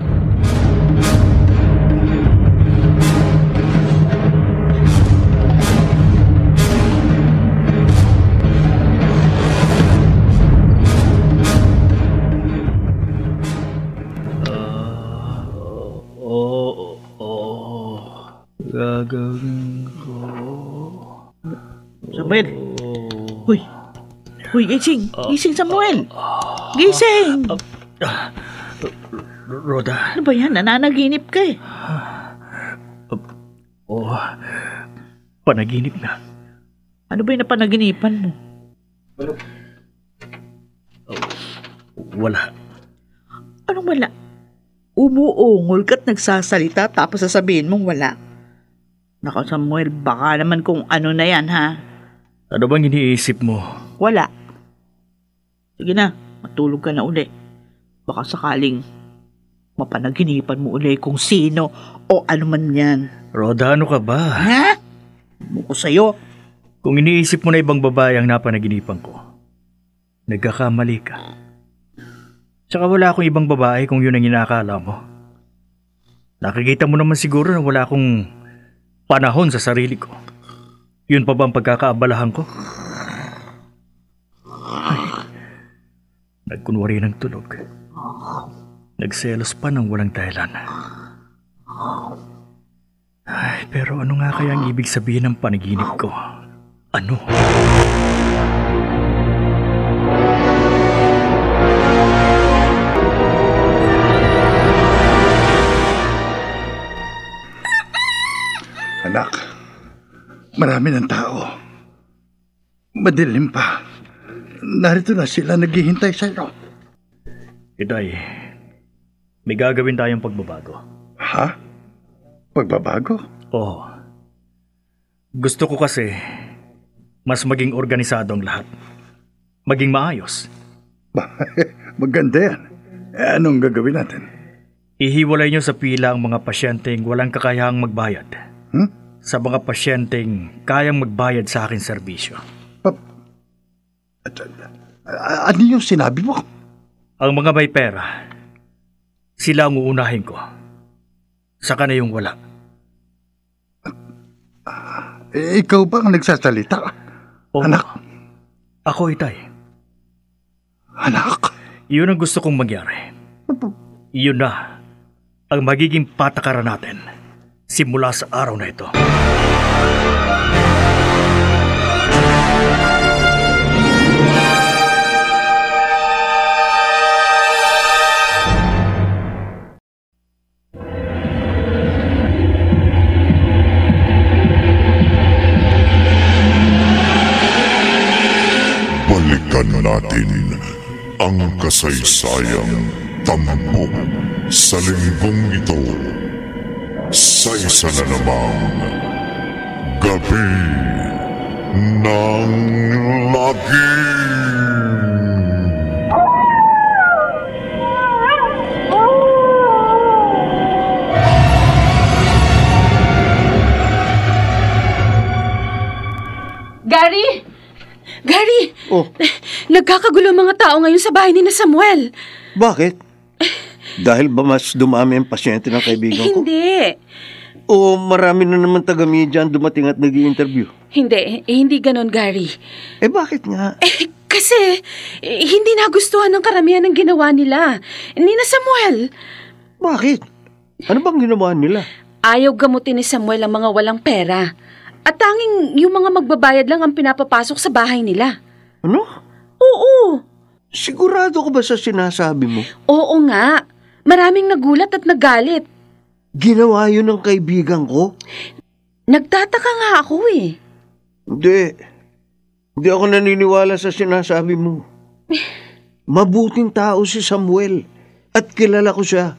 Gagawin ko. Samuel! Huy! Huy, gising! Gising, Samuel! Gising! Rhoda. Ano ba yan? Nananaginip ka eh. Panaginip na. Ano ba yung napanaginipan mo? Wala. Anong wala? Umuungol ka't nagsasalita tapos sasabihin mong wala. Nako, Samuel, baka naman kung ano na yan, ha? Ano bang iniisip mo? Wala. Sige na, matulog ka na uli. Baka sakaling mapanaginipan mo uli kung sino o ano man yan. Rhoda, ano ka ba? Ha? Buko sa'yo. Kung iniisip mo na ibang babae ang napanaginipan ko, nagkakamali ka. Tsaka wala akong ibang babae kung yun ang inaakala mo. Nakikita mo naman siguro na wala akong panahon sa sarili ko. Yun pa ba ang pagkakaabalahan ko? Ay, nagkunwari ng tulog. Nagselos pa ng walang dahilan. Ay, pero ano nga kaya ang ibig sabihin ng panaginip ko? Ano? Anak, marami ng tao. Madilim pa. Narito na sila naghihintay sa iyo. Itay, may gagawin tayong pagbabago. Ha? Pagbabago? Oo. Gusto ko kasi mas maging organisado ang lahat. Maging maayos. Maganda yan. Anong gagawin natin? Ihiwalay niyo sa pila ang mga pasyenteng walang kakayahang magbayad. Sa mga pasyenteng kayang magbayad sa aking serbisyo. Ano yung sinabi mo? Ang mga may pera, sila ang uunahin ko. Saka na yung wala. Ikaw ba ang nagsasalita? Oo. Anak? Ako, Itay. Anak? Iyon ang gusto kong mangyari. Iyon na ang magiging patakaran natin simula sa araw na ito. Balikan natin ang kasaysayang tampok sa linggong ito sa isa na namang Gabi ng Lagim. Gary! Gary! Oh, Nagkakagulo ang mga tao ngayon sa bahay ni na Samuel. bakit? Dahil ba mas dumami ang pasyente ng kaibigan ko? Hindi. O marami na naman taga-media ang dumating at nag-i-interview? Hindi ganon, Gary. Bakit nga? Kasi hindi nagustuhan ng karamihan ng ginawa nila. Ni na Samuel. Bakit? Ano bang ginawa nila? Ayaw gamutin ni Samuel ang mga walang pera. At tanging yung mga magbabayad lang ang pinapapasok sa bahay nila. Ano? Oo. Sigurado ka ba sa sinasabi mo? Oo nga. Maraming nagulat at nagalit. Ginawa yun ng kaibigan ko? Nagtataka nga ako eh. Hindi ako naniniwala sa sinasabi mo. Mabuting tao si Samuel at kilala ko siya.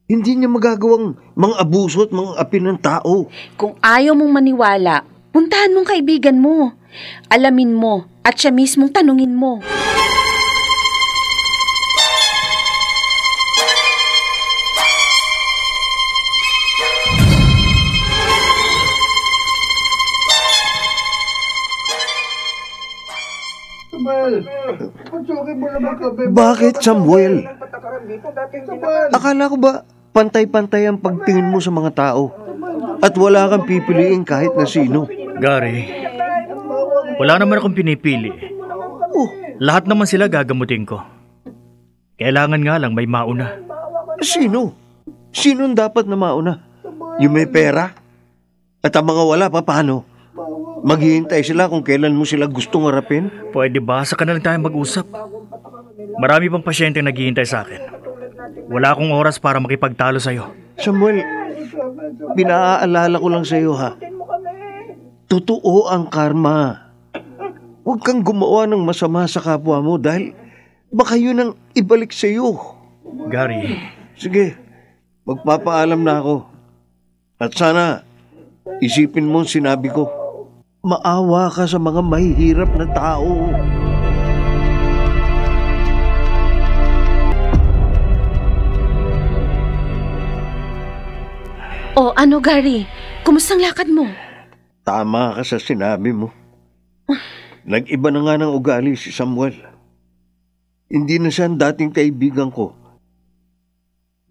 Hindi niya magagawang mga abuso at mga api ng tao. Kung ayaw mong maniwala, puntahan mong kaibigan mo. Alamin mo at siya mismong tanungin mo. Bakit, Samuel? Akala ko ba pantay-pantay ang pagtingin mo sa mga tao at wala kang pipiliin kahit na sino? Gary, wala naman akong pinipili. Lahat naman sila gagamutin ko. Kailangan nga lang may mauna. Sino? Sino dapat na mauna? Yung may pera? At ang mga wala pa, paano? Maghihintay sila kung kailan mo sila gustong harapin? Pwede ba? Saka na lang tayo mag-usap. Marami pang pasyente naghihintay sa akin. Wala akong oras para makipagtalo sa'yo. Samuel, pinaalala ko lang sa'yo ha. Totoo ang karma. Huwag kang gumawa ng masama sa kapwa mo dahil baka yun ang ibalik sa'yo. Gary. Sige, magpapaalam na ako. At sana, isipin mo ang sinabi ko. Maawa ka sa mga mahihirap na tao. O ano, Gary? Kumusta ang lakad mo? Tama ka sa sinabi mo. Nag-iba na nga ng ugali si Samuel. Hindi na siya ang dating kaibigan ko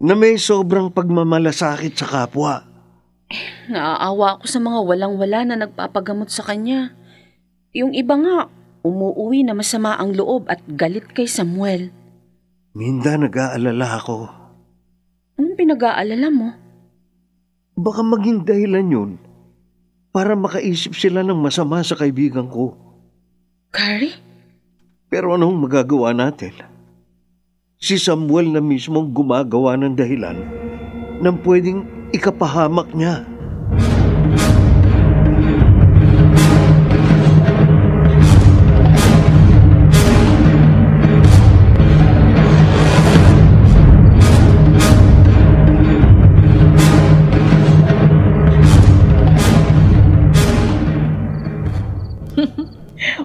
na may sobrang pagmamalasakit sa kapwa. Naaawa ako sa mga walang-wala na nagpapagamot sa kanya. Yung iba nga, umuuwi na masama ang loob at galit kay Samuel. Minda, nag-aalala ako. Anong pinag-aalala mo? Baka maging dahilan yun para makaisip sila ng masama sa kaibigan ko. Carrie? Pero anong magagawa natin? Si Samuel na mismo ang gumagawa ng dahilan nang pwedeng ikapahamak niya.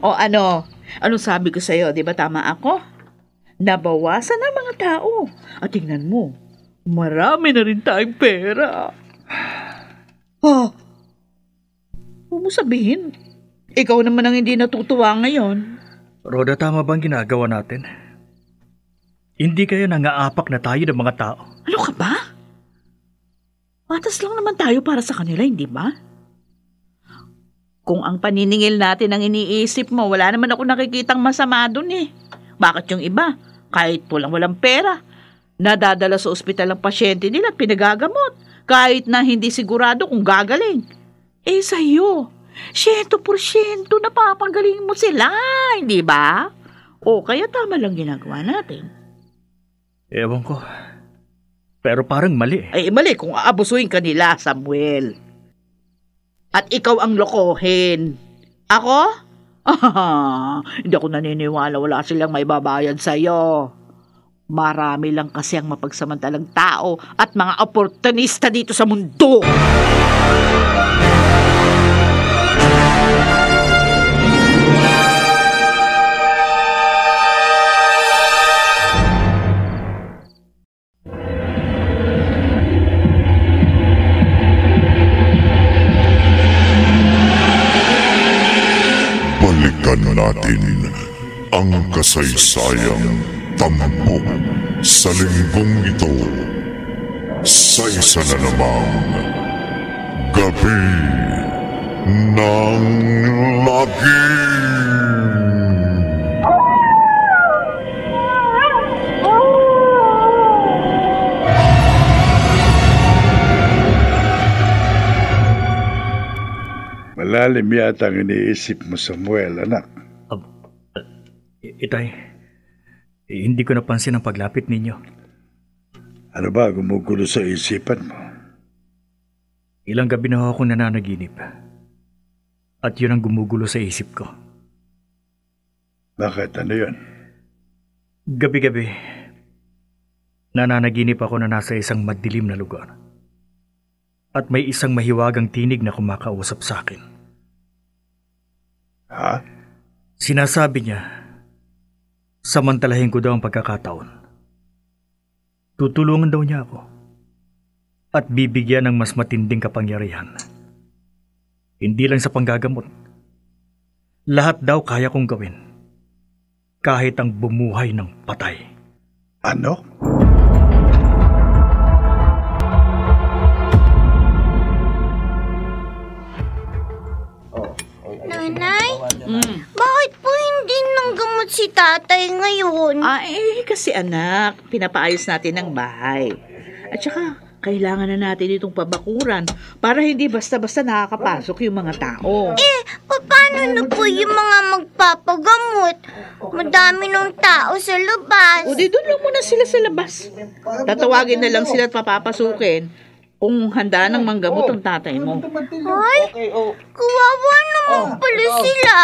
O ano? Anong sabi ko sa'yo? Di ba tama ako? Nabawasan na mga tao. At tingnan mo, marami na rin tayong pera. Oh, huwag mo sabihin, ikaw naman ang hindi natutuwa ngayon. Rhoda, tama bang ginagawa natin? Hindi kaya nangaapak na tayo ng mga tao? Ano ka ba? Patas lang naman tayo para sa kanila, hindi ba? Kung ang paniningil natin ang iniisip mo, wala naman ako nakikitang masama dun eh. Bakit yung iba, kahit walang pera, nadadala sa ospital ang pasyente nila at pinagagamot, kahit na hindi sigurado kung gagaling. Eh sa'yo, 100% napapagaling mo sila, hindi ba? O kaya tama lang ginagawa natin. Ewan ko. Pero parang mali. Ay mali kung aabusuin ka nila, Samuel. At ikaw ang lokohin. Ako? Hindi ako naniniwala wala silang may babayad sa'yo. Marami lang kasi ang mapagsamantalang tao at mga oportunista dito sa mundo. Balikan natin ang kasaysayang tampok sa linggong ito sa isa na namang Gabi ng Lagim. Malalim yata ang iniisip mo, Samuel, anak. Itay, hindi ko napansin ang paglapit ninyo. Ano ba gumugulo sa isipan mo? Ilang gabi na akong nananaginip. At yun ang gumugulo sa isip ko. Bakit? Ano yun? Gabi-gabi, nananaginip ako na nasa isang madilim na lugar. At may isang mahiwagang tinig na kumakausap sa akin. Ha? Sinasabi niya, samantalahin ko daw ang pagkakataon. Tutulungan daw niya ako. At bibigyan ng mas matinding kapangyarihan. Hindi lang sa panggagamot. Lahat daw kaya kong gawin. Kahit ang bumuhay ng patay. Ano? Nanay? Bakit po hindi nanggamot si tatay ngayon? Kasi anak, pinapaayos natin ang bahay. At saka, kailangan na natin itong pabakuran para hindi basta-basta nakakapasok yung mga tao. Paano na po yung mga magpapagamot? Madami ng tao sa labas. O di doon lang muna sila sa labas. Tatawagin na lang sila at papapasukin kung handa nang manggamot ang tatay mo. Ay, kawawa naman pala sila.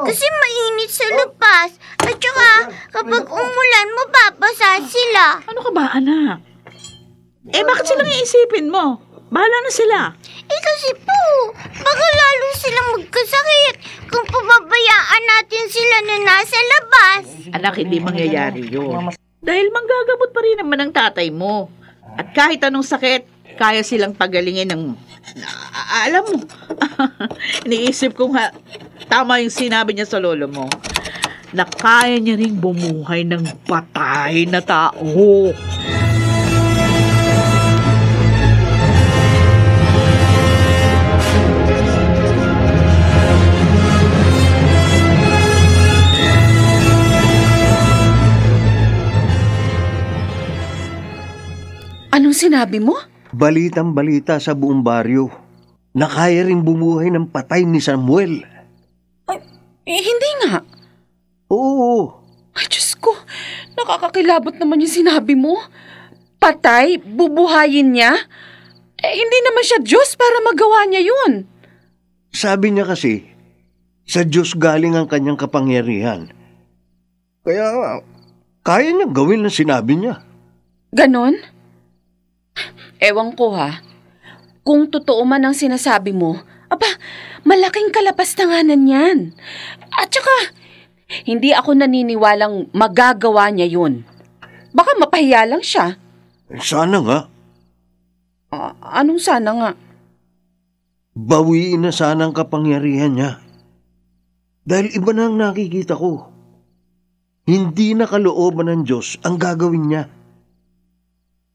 Kasi mainit sa labas. At saka, kapag umulan, mababasa sila. Ano ka ba, anak? Bakit silang iisipin mo? Bahala na sila. Kasi po, baka lalo silang magkasakit kung pababayaan natin sila na nasa labas. Anak, hindi mangyayari yun. Dahil manggagamot pa rin naman ang tatay mo. At kahit anong sakit, kaya silang pagalingin ng... alam mo, iniisip ko nga, tama yung sinabi niya sa lolo mo. Na kaya niya ring bumuhay ng patay na tao. Anong sinabi mo? Balitang-balita sa buong baryo na kaya rin bumuhay ng patay ni Samuel. Hindi nga. Oo. Ay, Diyos ko. Nakakakilabot naman yung sinabi mo. Patay? Bubuhayin niya? Hindi naman siya Diyos para magawa niya yun. Sabi niya kasi, sa Diyos galing ang kanyang kapangyarihan. Kaya, kaya niyang gawin ang sinabi niya. Ganon? Ewan ko ha. Kung totoo man ang sinasabi mo, malaking kalapastanganan yan. At saka, hindi ako naniniwalang magagawa niya yun. Baka mapahiya lang siya. Sana nga. Anong sana nga? Bawiin na sana ang kapangyarihan niya. Dahil iba na ang nakikita ko. Hindi na kalooban ng Diyos ang gagawin niya.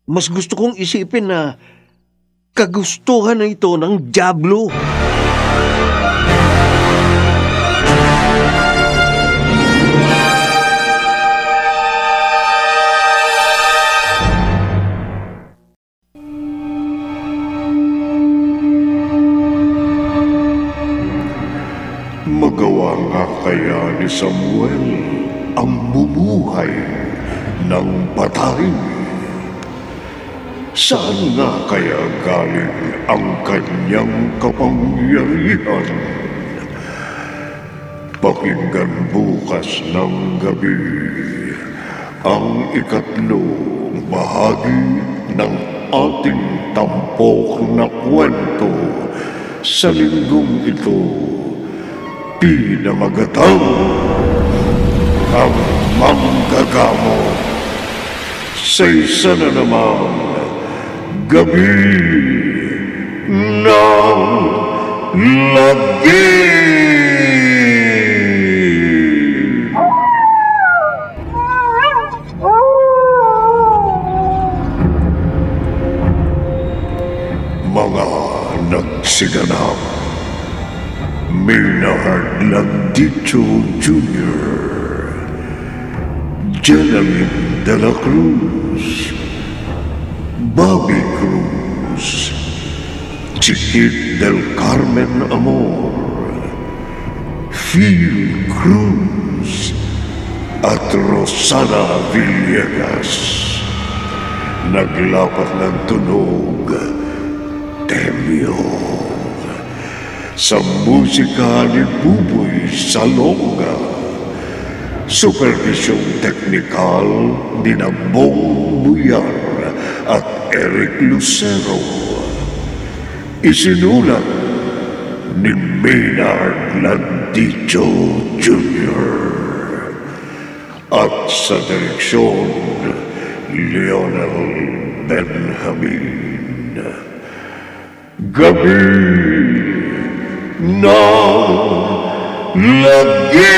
Mas gusto kong isipin na kagustuhan na ito ng dyablo. Magawa nga kaya ni Samuel ang bumuhay ng patay? Saan nga kaya galing ang kanyang kapangyarihan? Pakinggan bukas ng gabi ang ikatlong bahagi ng ating tampok na kwento sa linggong ito. Pinamagatang ang manggagamot sa isa na namang gabi ng lagi. Mga nagsiganap, Maynard Landito Jr., Jenaline de la Cruz, Bobby Cruz, Chiquit del Carmen Amor, Phil Cruz, at Rosana Villegas. Naglapat ng tunog, Temyo. Sa musika ni Buboy Salonga, supervisyong teknikal ni Bong Buyar at Eric Lucero. Isinulat ni Maynard Landito Jr. At sa direksyon, Leonel Benjamin. Gabi ng lagi.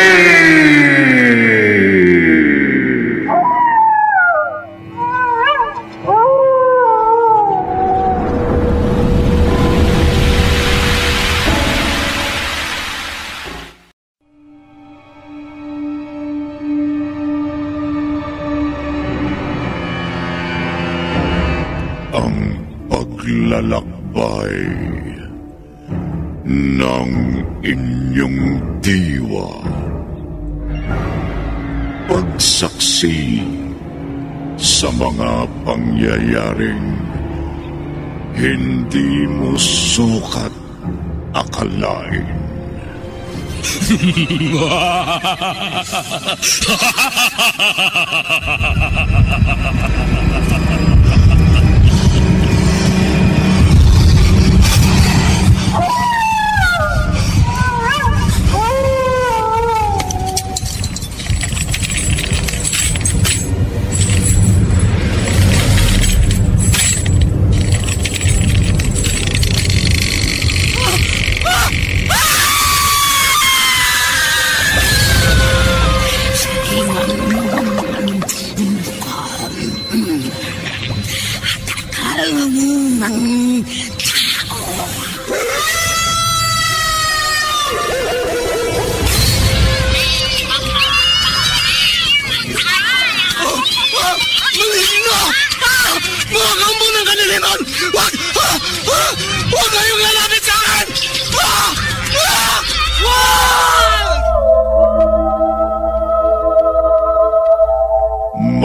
Ang paglalakbay ng inyong diwa. Pagsaksi sa mga pangyayaring hindi mo sukat akalain.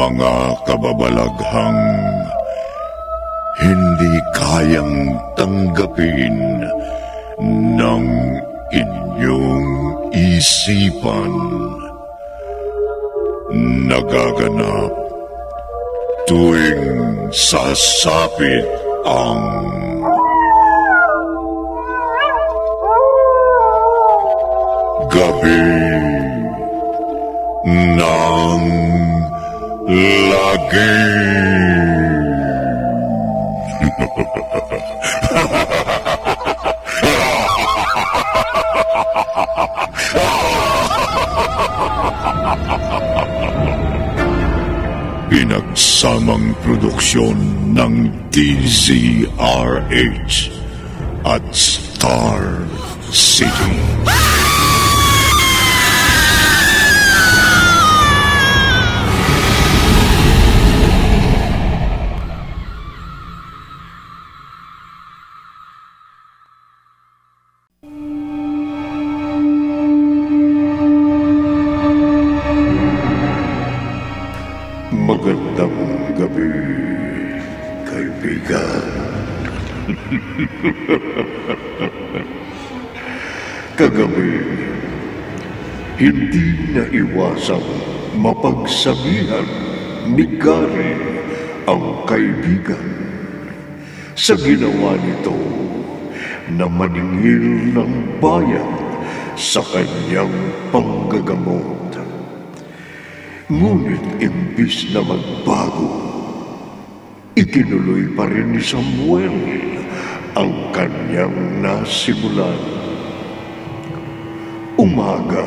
Mga kababalaghang hindi kayang tanggapin ng inyong isipan. Nagaganap tuwing sasapit ang gabi ng lagi. Pinagsamang produksyon ng DZRH at Star City. Magandang gabi, kaibigan. Kagabi, hindi na iwasang mapagsabihan ni Gary ang kaibigan sa ginawa nito na maningil ng bayan sa kanyang panggagamot. Ngunit imbis na magbago, itinuloy pa rin ni Samuel ang kanyang nasimulan. Umaga,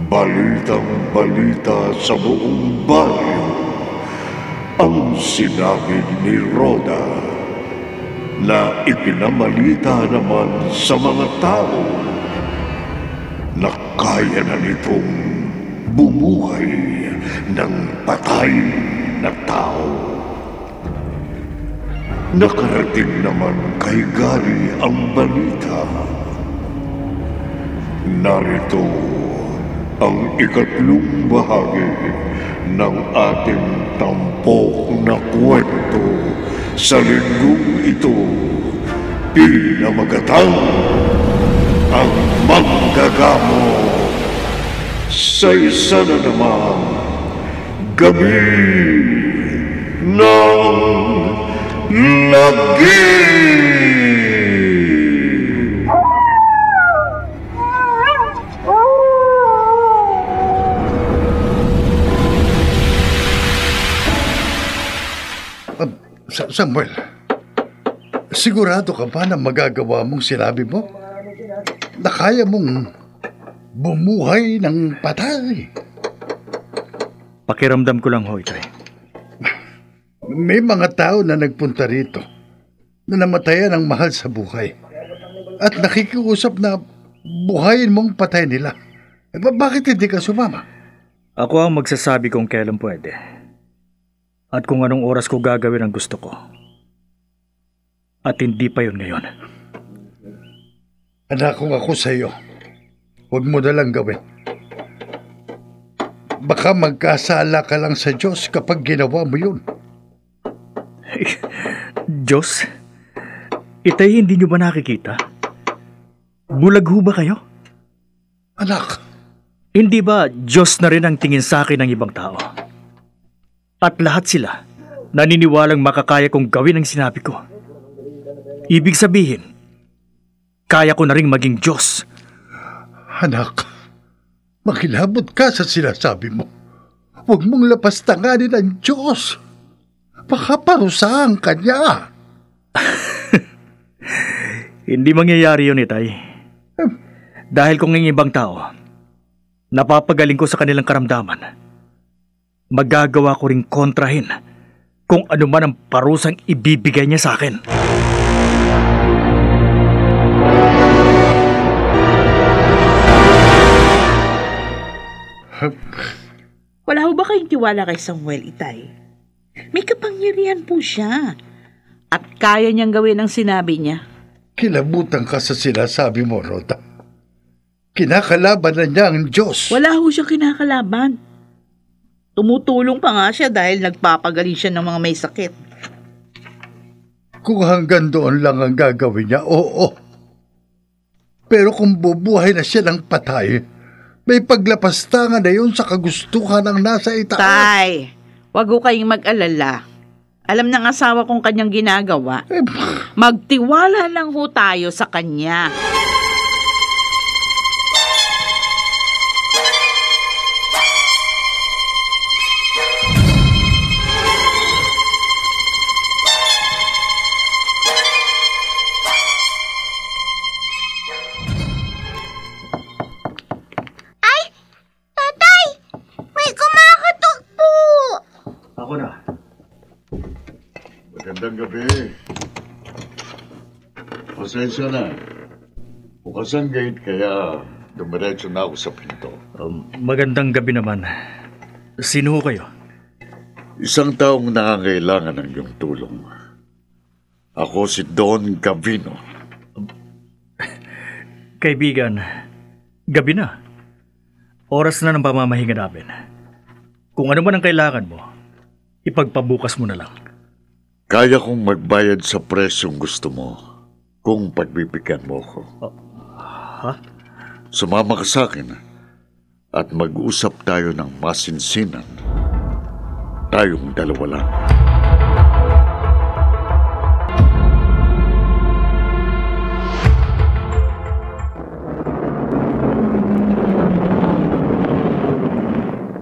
balitang-balita sa buong baryo ang sinabi ni Rhoda na ipinamalita naman sa mga tao na kaya na nitong bumuhay ng patay na tao. Nakarating naman kay Gary ang balita. Narito ang ikatlong bahagi ng ating tampok na kwento sa linggong ito. Pinamagatang ang Manggagamo. Sa isa na namang gabi ng lagi. Samuel, sigurado ka ba na magagawa mong sinabi mo? Na kaya mong bumuhay ng patay? Pakiramdam ko lang ho, Itay. May mga tao na nagpunta rito na namatayan ng mahal sa buhay at nakikiusap na buhayin mong patay nila. Bakit hindi ka sumama? Ako ang magsasabi kung kailan pwede. At kung anong oras ko gagawin ang gusto ko. At hindi pa yun ngayon. Anak, kung ako sa iyo, huwag mo na lang gawin. Baka magkasala ka lang sa Diyos kapag ginawa mo yun. Diyos? Itay, hindi nyo ba nakikita? Bulag ho ba kayo? Anak. Hindi ba Diyos na rin ang tingin sa akin ng ibang tao? At lahat sila naniniwalang makakaya kong gawin ang sinabi ko. Ibig sabihin, kaya ko na rin maging Diyos. Anak, makilabot ka sa sinasabi mo. Huwag mong lapastanganin ang Diyos. Baka parusahan ka niya. Hindi mangyayari yun, Itay. Dahil kung ang ibang tao, napapagaling ko sa kanilang karamdaman, magagawa ko ring kontrahin kung ano man ang parusang ibibigay niya sa akin. Wala ho ba kayong tiwala kay Samuel, Itay? May kapangyarihan po siya. At kaya niyang gawin ang sinabi niya. Kilabutan ka sa sinasabi mo, Rhoda. Kinakalaban na niya ang Diyos. Wala ho siyang kinakalaban. Tumutulong pa nga siya dahil nagpapagaling siya ng mga may sakit. Kung hanggang doon lang ang gagawin niya, oo. Pero kung bubuhay na siya ng patay, may paglapastangan na yun sa kagustuhan ng nasa itaas. Tay, wag ko kayong mag-alala. Alam ng asawa kong kanyang ginagawa. Magtiwala lang ho tayo sa kanya. Magandang gabi. Pasensya na. Bukas ang gate kaya dumiretso na ako sa pinto. Magandang gabi naman. Sino ho kayo? Isang taong nangangailangan ng iyong tulong. Ako si Don Gavino. Kaibigan, gabi na. Oras na ng pamamahinga namin. Kung ano man ang kailangan mo, ipagpabukas mo na lang. Kaya kong magbayad sa presyong gusto mo kung pagbibigyan mo ko. Ha? Sumama ka sa akin at mag-usap tayo ng masinsinan. Tayong dalawa lang.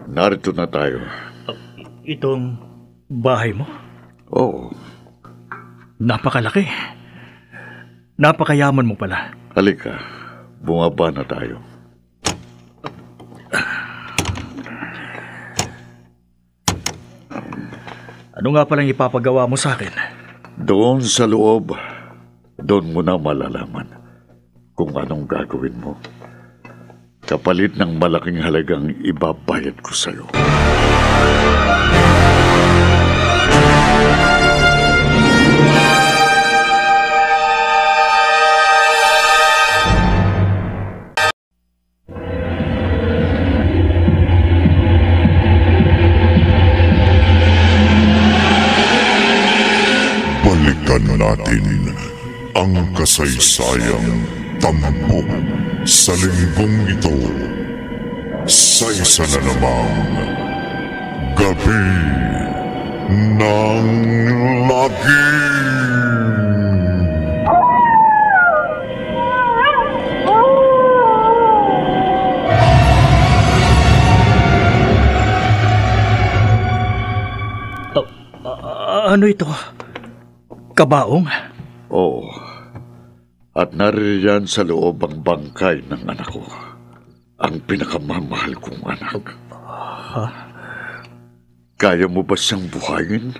Narito na tayo. Itong bahay mo? Oo. Napakalaki. Napakayaman mo pala. Halika, bumaba na tayo. Ano nga palang ipapagawa mo sa akin? Doon sa loob, doon mo na malalaman kung anong gagawin mo. Kapalit ng malaking halagang ibabayad ko sa'yo. Balikan natin ang kasaysayang tampok sa linggong ito sa isa na namang Gabi ng Lagim. Ano ito? Kabaong? Oo. At nariyan sa loob ang bangkay ng anak ko. Ang pinakamamahal kong anak. Ha? Kaya mo ba siyang buhayin?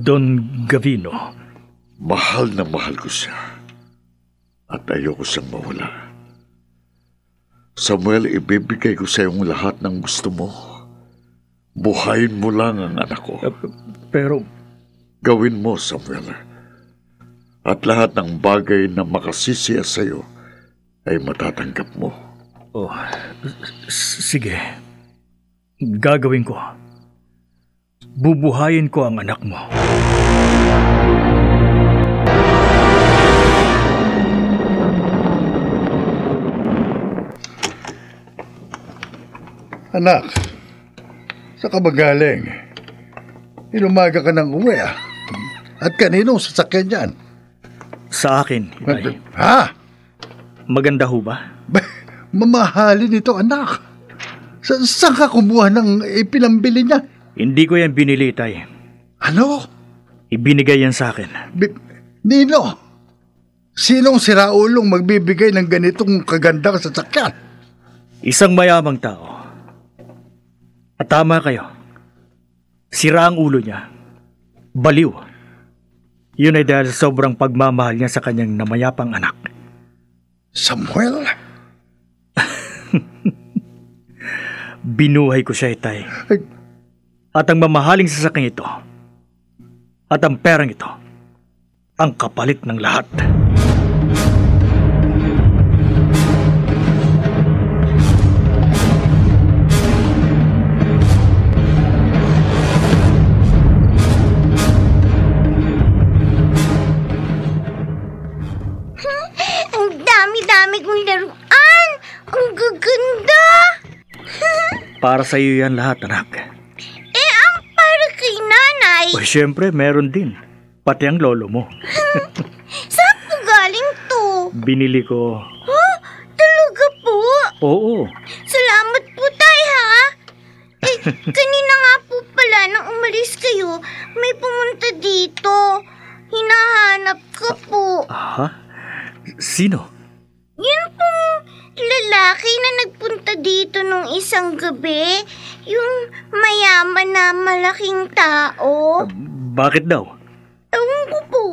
Don Gavino. Mahal na mahal ko siya. At ayoko siyang mawala. Samuel, ibibigay ko sa iyong lahat ng gusto mo. Buhayin mo lang ang anak ko. Pero gawin mo, Samuel. At lahat ng bagay na makasisiya sa iyo ay matatanggap mo. Oh, sige. Gagawin ko. Bubuhayin ko ang anak mo. Anak, sa ka ba galing? Inumaga ka ng uwi ah. At kaninong sasakyan yan? Sa akin, Itay. Ha? Maganda ho ba? Mamahalin ito, anak. Saan ka kumuha ng ipinambili niya? Hindi ko yan binili, Itay. Ano? Ibinigay yan sa akin. Nino? Sinong siraulong magbibigay ng ganitong kagandang sasakyan? Isang mayamang tao. At tama kayo. Sira ang ulo niya. Baliw. Yun ay dahil sa sobrang pagmamahal niya sa kanyang namayapang anak. Samuel? Binuhay ko siya, Itay. At ang mamahaling sasakyan ito, at ang perang ito, ang kapalit ng lahat. Ang dami-dami kong laruan. Ang gaganda. Para sa iyo yan lahat, anak. Ang para kay nanay. O siyempre, meron din. Pati ang lolo mo. Saan po galing to? Binili ko. Talaga po? Oo. Salamat po, tay, ha? Kanina nga po pala nang umalis kayo, may pumunta dito. Hinahanap ka po. Ha? Sino? Yun pong lalaki na nagpunta dito nung isang gabi. Yung mayaman na malaking tao. Bakit daw? Ewan ko po.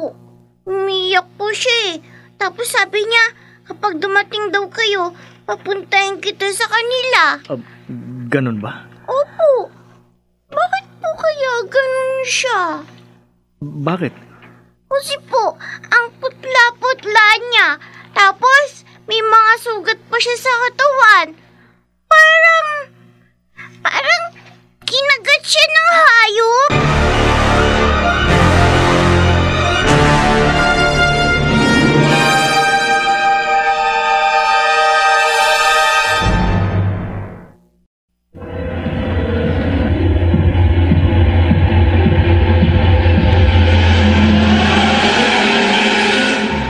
Umiyak po siya eh. Tapos sabi niya, kapag dumating daw kayo, papuntahin kita sa kanila. Ganun ba? Opo. Bakit po kaya ganun siya? Bakit? Kasi po, ang putla-putla niya. Tapos, may mga sugat pa siya sa katawan. Parang kinagat siya ng hayop.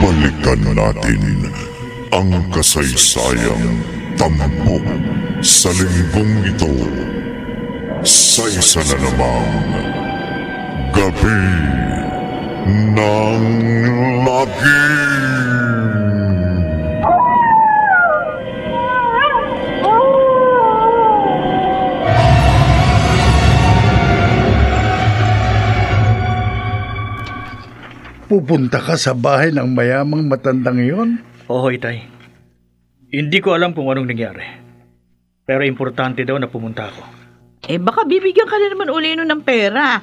Balikan natin ang kasaysayang tampok sa linggong ito sa isa na namang Gabi ng Lagim. Pupunta ka sa bahay ng mayamang matandang iyon? Oo, Itay. Hindi ko alam kung anong nangyari. Pero importante daw na pumunta ako. Baka bibigyan ka na naman uli nun ng pera.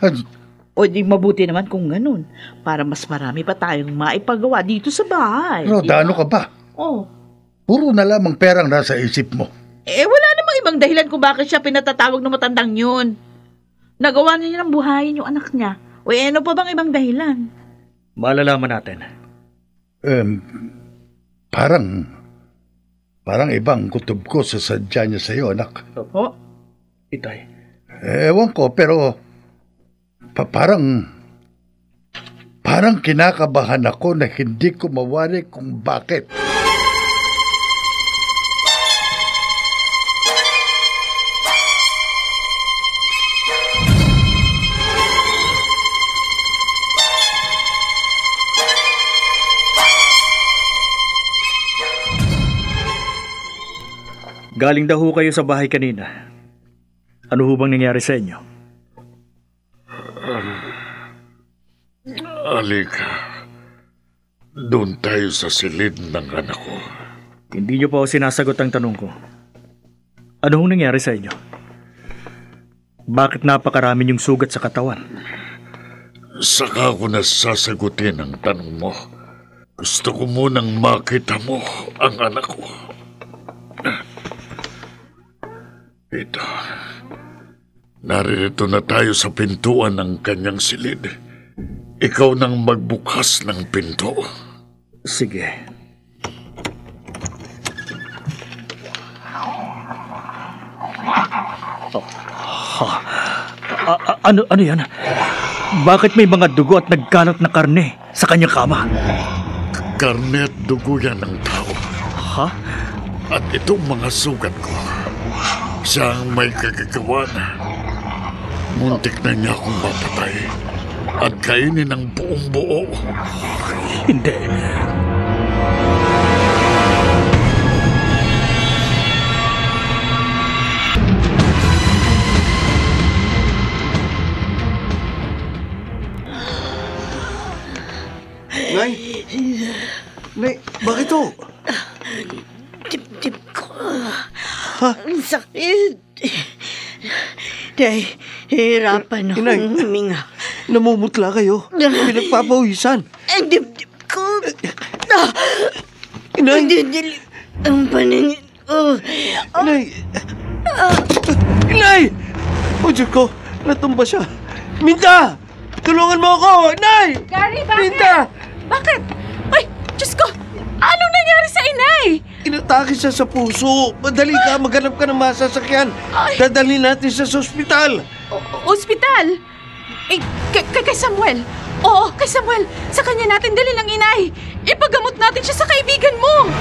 O di mabuti naman kung ganun. Para mas marami pa tayong maipagawa dito sa bahay. Roda, ano ka ba? Oh. Puro na lamang perang nasa isip mo. Wala namang ibang dahilan kung bakit siya pinatatawag ng matandang yun. Nagawa na niya ng buhayin yung anak niya. O ano pa bang ibang dahilan? Malalaman natin. Parang ibang kutob ko sa sadya niya sa'yo, anak. Opo, Itay. Ewan ko, pero parang kinakabahan ako na hindi ko mawari kung bakit. Galing daw ho kayo sa bahay kanina. Ano ho bang nangyari sa inyo? Alika, doon tayo sa silid ng anak ko. Hindi niyo pa ho sinasagot ang tanong ko. Ano ho nangyari sa inyo? Bakit napakarami yung sugat sa katawan? Saka ko na sasagutin ang tanong mo. Gusto ko munang makita mo ang anak ko. Ito. Naririto na tayo sa pintuan ng kanyang silid. Ikaw nang magbukas ng pinto. Sige. Ano yan? Bakit may mga dugo at nagkalat na karne sa kanyang kama? Karne at dugo yan ng tao. Ha? At itong mga sugat ko, siya ang may kagagawa na. Muntik na niya akong mapatay at kainin ng buong buo. Hindi. Nay, bakit to? Dibdib ko. Ang sakit. Day, hirapan akong Inay. huminga. Namumutla kayo. Pinagpapawisan. Ang dibdib ko. Inay! Didilim ang paningin ko. Inay! Inay! O Diyos ko, natumba siya. Minta! Tulungan mo ako! Inay! Gary, bakit? Minta! Bakit? Ay, Diyos ko! atake siya sa puso. Madali ka, maghanap ka ng masasakyan. Dadalhin natin siya sa ospital. Ospital? Eh, kay Samuel. Oo, kay Samuel. Sa kanya natin dali ng inay. Ipagamot natin siya sa kaibigan mo.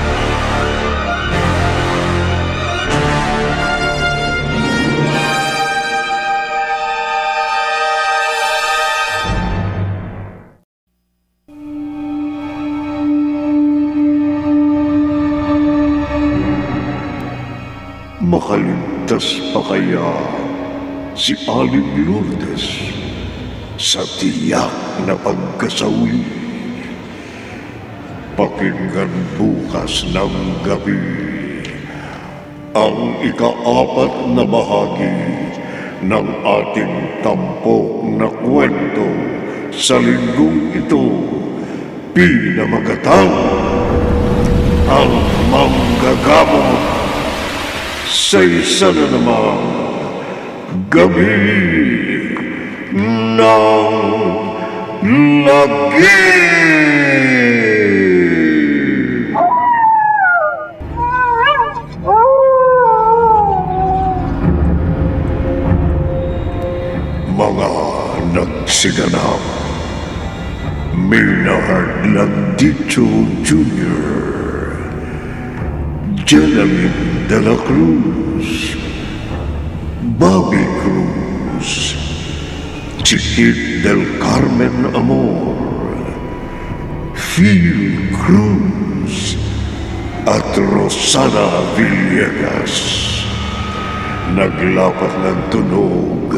Makaligtas pa kaya si Aling Lourdes sa tiyak na pagkasawi? Pakinggan bukas ng gabi ang ika-4 na bahagi ng ating tampok na kwento sa linggong ito. Pinamagatang ang Manggagamot sa isa na namang gabi ng lagi. Mga nagsiganap, Maynard Landicho Jr., Jeremy de la Cruz, Bobby Cruz, Chiquit del Carmen Amor, Phil Cruz, at Rosana Villegas. Naglapat ng tunog,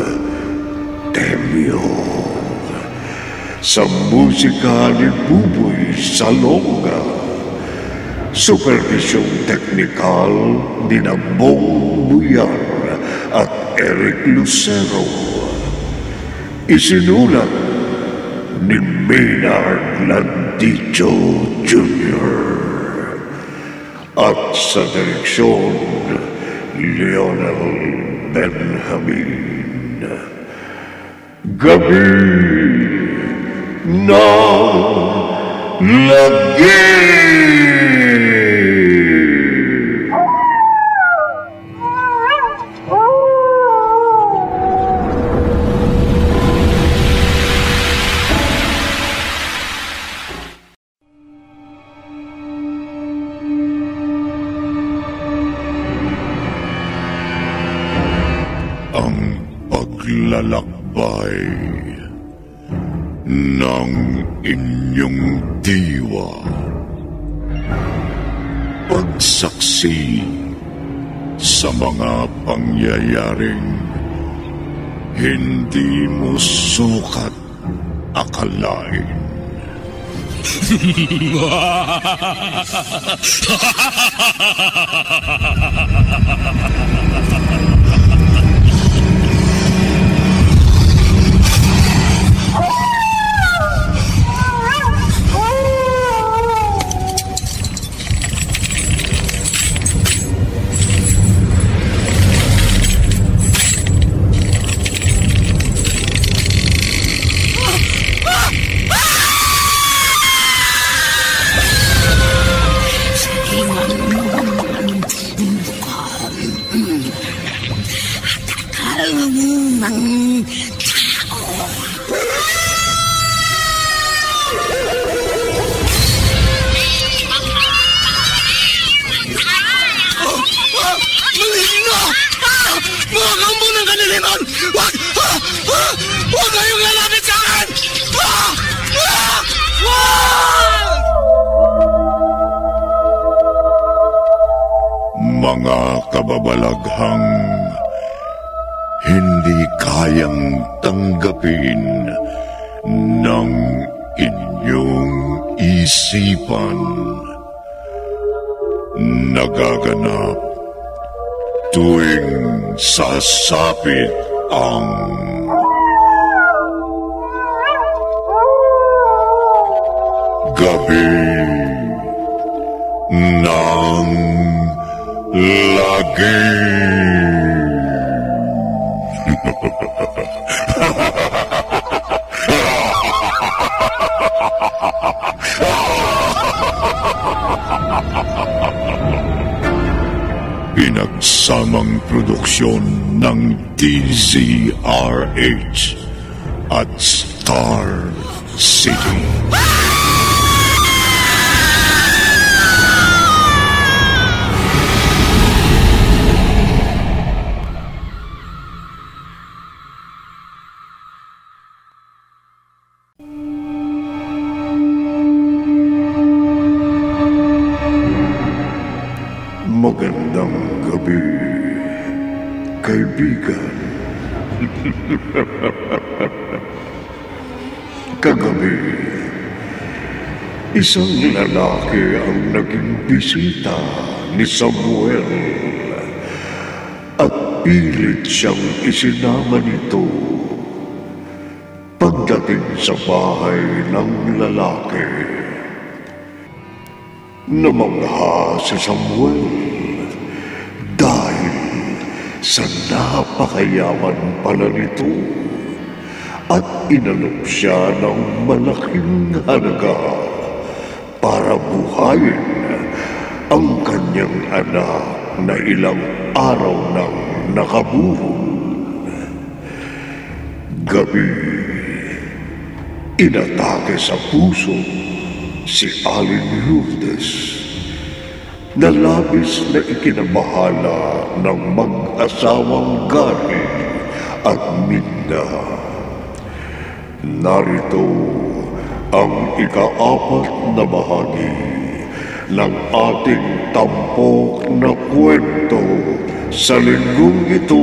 Temyo, sa musika ni Buboy Salonga. Supervisyong teknikal ni Bong Buyar at Eric Lucero. Isinulat ni Maynard Landicho Jr. At sa direksyon, Leonel Benjamin. Gabi ng lagi. Ang paglalakbay ng inyong diwa. Pagsaksi sa mga pangyayaring hindi mo sukat akalain. Huwag kayong lalapit sa akin! Mga kababalaghang hindi kayang tanggapin ng inyong isipan. Nagaganap tuwing sasapit ang gabi ng lagi. Pinagsamang produksyon ng DZRH at Star City. Magandang gabi, kaibigan. Kagabi, isang lalaki ang naging bisita ni Samuel at pilit siyang isinama nito. Pagdating sa bahay ng lalaki, namangha si Samuel dahil sa napakayaman pala nito at inalok siya ng malaking halaga para buhayin ang kanyang anak na ilang araw nang nakaburol. Gabi, inatake sa puso si Aling Lourdes na labis na ikinabahala ng mag-asawang Gary at Minda. Narito ang ika-4 na bahagi ng ating tampok na kwento sa linggong ito,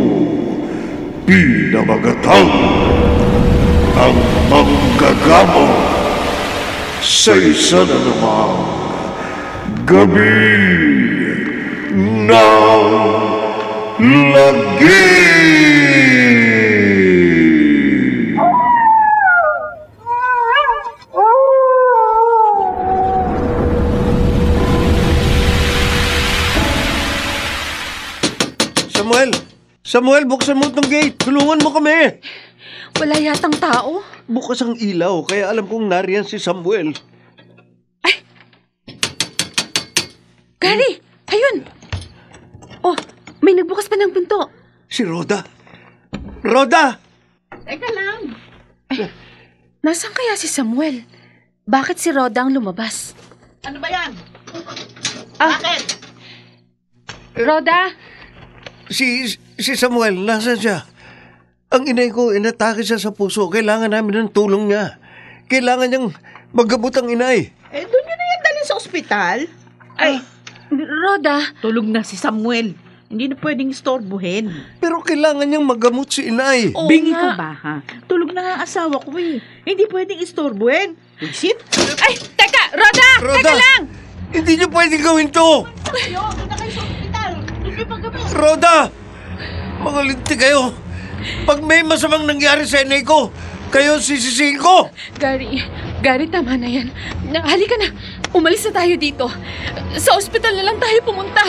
pinamagatang ang Manggagamot sa isa na namang Gabi ng Lagi! Samuel, buksan mo itong gate. Tulungan mo kami. Wala yatang tao. Bukas ang ilaw, kaya alam kong nariyan si Samuel. Gary! Ayun! Oh, may nagbukas pa ng pinto. Si Rhoda. Rhoda! Teka lang. Nasaan kaya si Samuel? Bakit si Rhoda ang lumabas? Ano ba yan? Bakit? Rhoda! Si Samuel, nasaan siya? Ang inay ko, inatake siya sa puso. Kailangan namin ng tulong niya. Kailangan niyang magabot ang inay. Doon nyo na yan dalhin sa ospital. Rhoda! Tulog na si Samuel. Hindi na pwedeng istorbohin. Pero kailangan niyang magamot si inay. Bingi ka ba, ha? Tulog na nga ang asawa ko eh. Hindi pwedeng istorbohin. Isit? Ay, teka! Rhoda! Teka lang! Hindi niyo pwedeng gawin to! Doon na kayo sa ospital. Doon kayo paggamot. Rhoda! Mga linti kayo. Pag may masamang nangyari sa inay ko, kayo sisisihin ko. Gary, tama na yan. Halika na. Umalis na tayo dito. Sa ospital na lang tayo pumunta.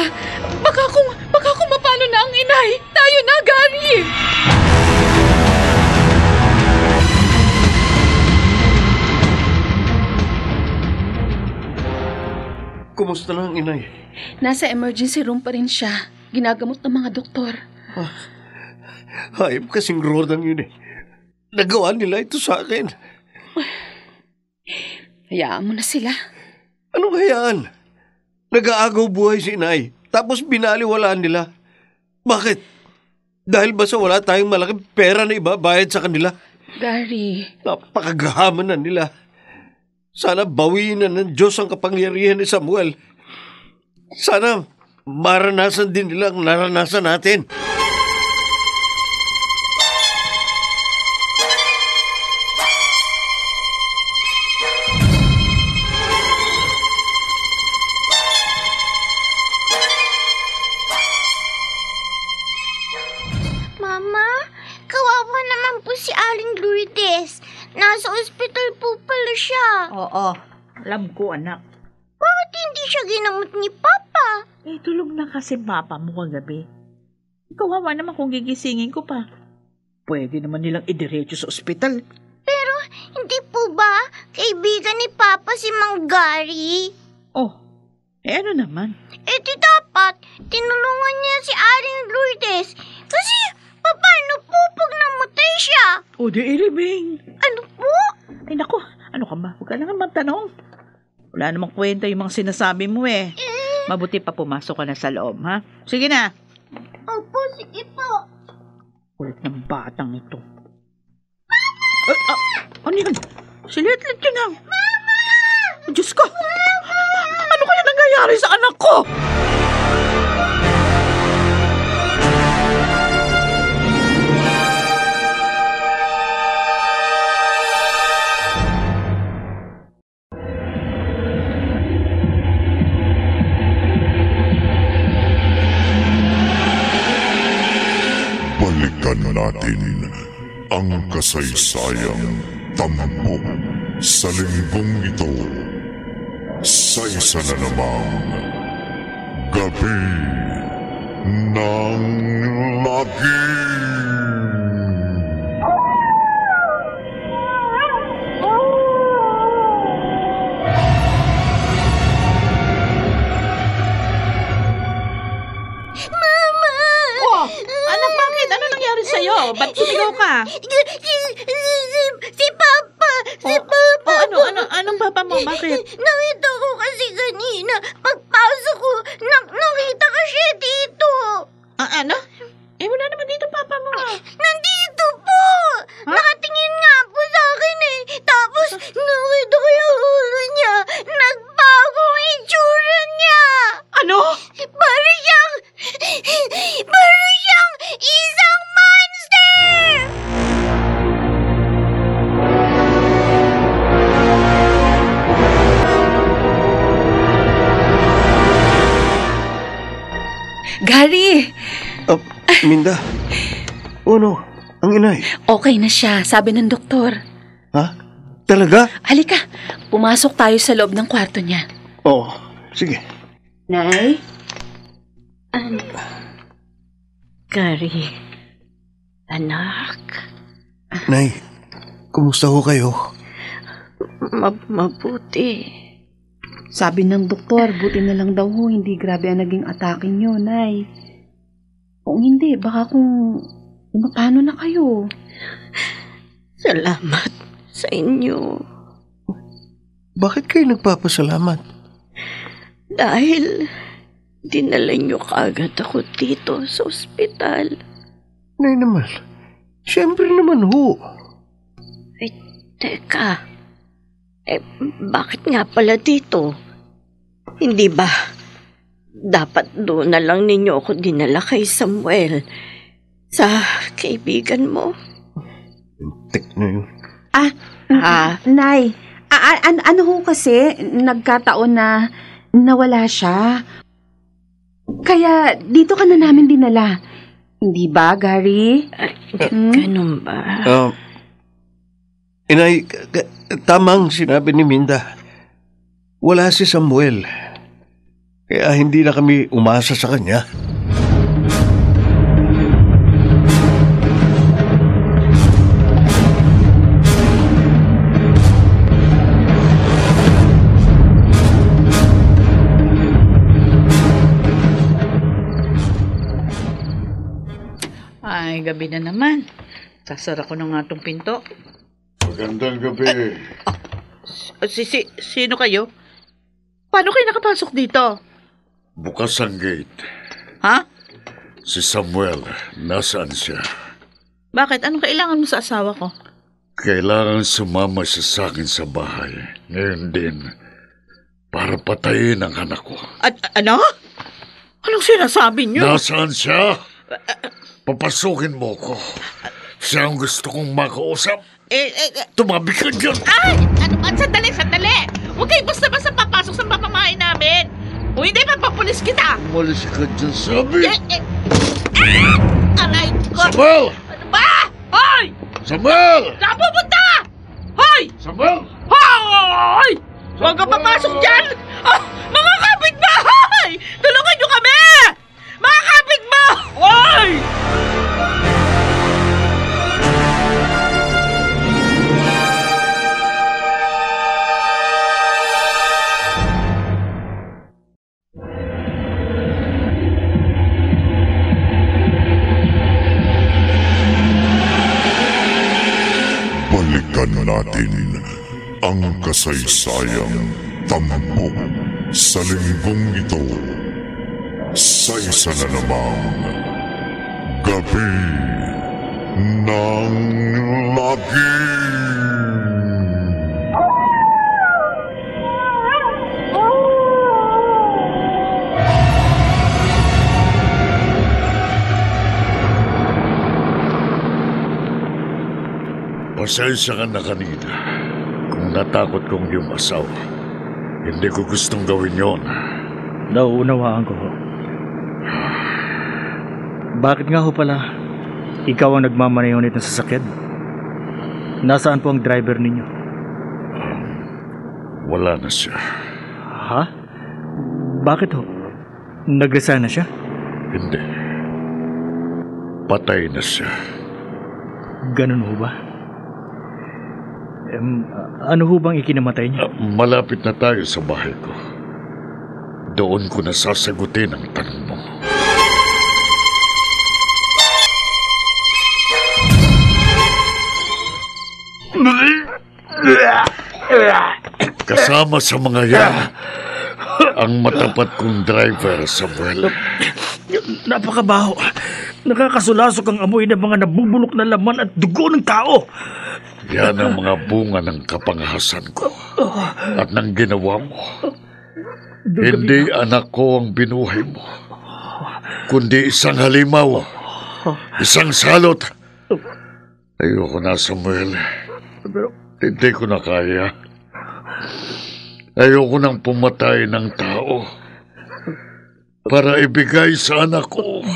Baka kung mapano na ang inay. Tayo na, Gary! Kumusta na ang inay? Nasa emergency room pa rin siya. Ginagamot ng mga doktor. Hayop kasing Rodang yun eh. Nagawa nila ito sa akin. Hayaan mo na sila. Anong hayaan? Nag-aagaw buhay si inay, tapos binaliwalaan nila. Bakit? Dahil ba sa wala tayong malaking pera na ibabayad sa kanila? Gary. Napakagahaman na nila. Sana bawiin na ng Diyos ang kapangyarihan ni Samuel. Sana maranasan din nila ang naranasan natin. Mama, kawawa naman po si Aling Lourdes. Nasa ospital po pala siya. Oo, alam ko anak. Bakit hindi siya ginamot ni Papa? Tulog na kasi papa mo kagabi. Kawawa naman kung gigisingin ko pa. Pwede naman nilang idiretso sa ospital. Pero hindi po ba kaibigan ni Papa si Mang Gary? Oh, ano naman? Di dapat dapat tinulungan niya si Aling Lourdes. Kasi, paano po pag namatay siya? O di ilibing. Ano po? Ay naku, ano ka ba? Huwag ka naman magtanong. Wala namang kwenta yung mga sinasabi mo eh. Mabuti pa pumasok ka na sa loob, ha? Sige na. Opo, sige po. Kulit ng batang ito. Ano yan? Si Letlet yun ang. Mama! Diyos ko! Mama! Ano kaya nangyayari sa anak ko? Balikan natin ang kasaysayang tampok sa linggong ito sa isa na namang Gabi ng Lagim. Anak, bakit? Ano nangyari sa'yo? Ba't sumigaw ka? Si Papa! Si Papa! Anong papa mo? Bakit? Nakita ko kasi kanina. Pagpasok ko, nakita ka siya dito. Ano? Wala naman dito papa mo. Nandito po! Nakatingin nga po sa akin eh. Tapos, nakita ko yung ulo niya. Nagbago ang itsura niya. Ano? Para siyang isang monster! Gary! Minda. Oh no, ang inay. Okay na siya, sabi ng doktor. Ha? Talaga? Halika, pumasok tayo sa loob ng kwarto niya. Oo, sige. Nay? Gary, anak. Nay, kumusta ho kayo? Mabuti. Sabi ng doktor, buti na lang daw ho, hindi grabe ang naging atake niyo, Nay. Kung hindi, baka kung paano na kayo. Salamat sa inyo. Bakit kayo nagpapasalamat? Dahil dinala niyo kaagad ako dito sa ospital. Nay naman, siyempre naman ho. Ay, teka. Bakit nga pala dito? Hindi ba dapat doon na lang ninyo ako dinala kay Samuel sa kaibigan mo? Tek na yun. Nay, ano ho kasi, nagkataon na nawala siya. Kaya dito ka na namin dinala. Hindi ba, Gary? Ganun ba? Inay, tamang sinabi ni Minda. Wala si Samuel. Kaya hindi na kami umasa sa kanya. Ay, gabi na naman. Sasara ko na nga itong pinto. Magandang gabi. Sino kayo? Paano kayo nakapasok dito? Bukas ang gate. Ha? Si Samuel, nasaan siya? Bakit? Anong kailangan mo sa asawa ko? Kailangan sumama siya sa akin sa bahay. Ngayon din, para patayin ang anak ko. Ano? Anong sinasabi niyo? Nasaan siya? Papasukin mo ko. Siya ang gusto kong makausap. Tumabi ka dyan. Ay! Ano ba? Sandali! Huwag kayo basta-basta papasok sa pamamahay namin. O hindi, papapulis kita. Umalis ka dyan, sabi. Aray ko! Samuel! Ano ba? Hoy! Samuel! Saan pupunta? Hoy! Samuel! Hoy! Huwag ka papasok dyan! Mga kapitbahay! Tulungan niyo kami! Mga kapitbahay! balikan natin ang kasaysayang tampok sa linggong ito sa isa na namang Gabi ng Lagim. Pasensya ka na kanina kung natakot kong yung asawa. Hindi ko gustong gawin yon. Nauunawaan ko ho. Bakit nga ho pala ikaw ang nagmamaneho nito ng sasakyan? Nasaan po ang driver ninyo? Wala na siya. Ha? Bakit ho? Nag-resign na siya? Hindi. Patay na siya. Ganun ho ba? Ano ho bang ikinamatay niya? Malapit na tayo sa bahay ko. Doon ko na sasagutin ang tanong mo. Kasama sa mga yan ang matapat kong driver, Samuel. Napakabaho. Nakakasulasok ang amoy ng mga nabubulok na laman at dugo ng tao. Yan ang mga bunga ng kapangahasan ko at ng ginawa mo. Hindi anak ko ang binuhay mo, kundi isang halimaw, isang salot. Ayoko na, Samuel. Hindi ko na kaya. Ayoko nang pumatay ng tao para ibigay sa anak ko.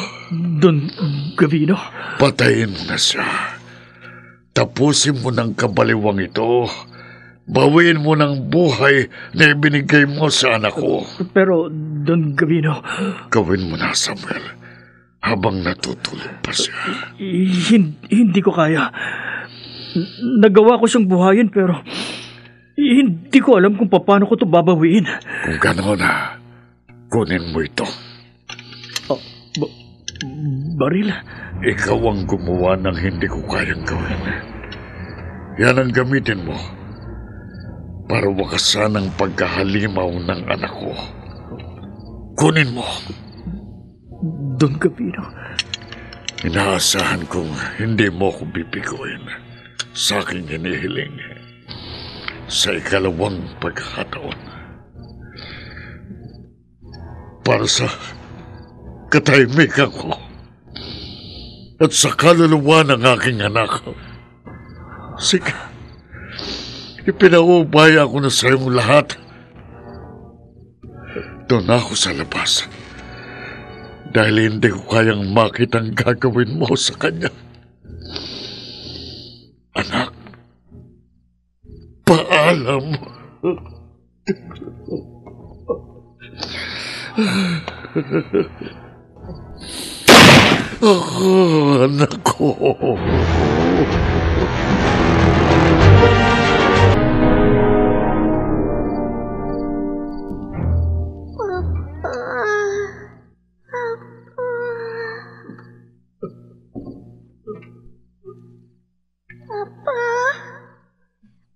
Don Gavino? Patayin mo na siya. Tapusin mo ng kabaliwang ito. Bawiin mo ng buhay na ibinigay mo sa anak ko. Pero, Don Gavino... Gawin mo na, Samuel, habang natutulog pa siya. Hindi ko kaya. Nagawa ko siyang buhayin pero hindi ko alam kung paano ko ito babawiin. Kung gano'n na, kunin mo ito. Baril? Ikaw ang gumawa ng hindi ko kayang gawin. Yan ang gamitin mo para wakasan ang pagkahalimaw ng anak ko. Kunin mo. Don Gavino. Inaasahan kong hindi mo ko bibiguin sa aking hinihiling sa ikalawang pagkakataon. Para sa katahimikan ko at sa kaluluwa ng aking anak. Sige, ipinaubaya ko na sa iyong lahat. Doon ako sa labas dahil hindi ko kayang makita ang gagawin mo sa kanya. Anak, paalam. Anak ko. Papa,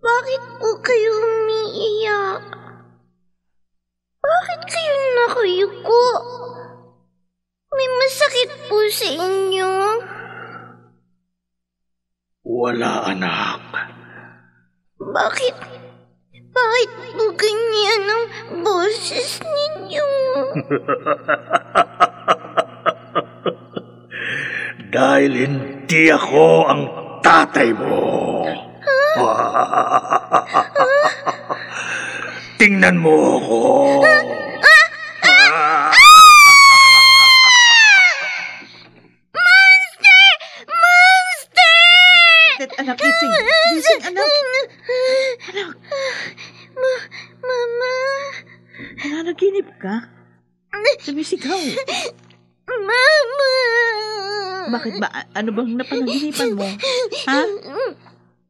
bakit po kayo umiiyak? Bakit kayo nakayuko? May masakit po sa inyo? Wala, anak. Bakit po ganyan ang boses ninyo? Dahil hindi ako ang tatay mo. Tingnan mo ako. Anak, gising, anak. Anak. Mama. Nanaginip ka? Sumisigaw. Mama. Bakit ba? Ano bang napanaginipan mo? Ha?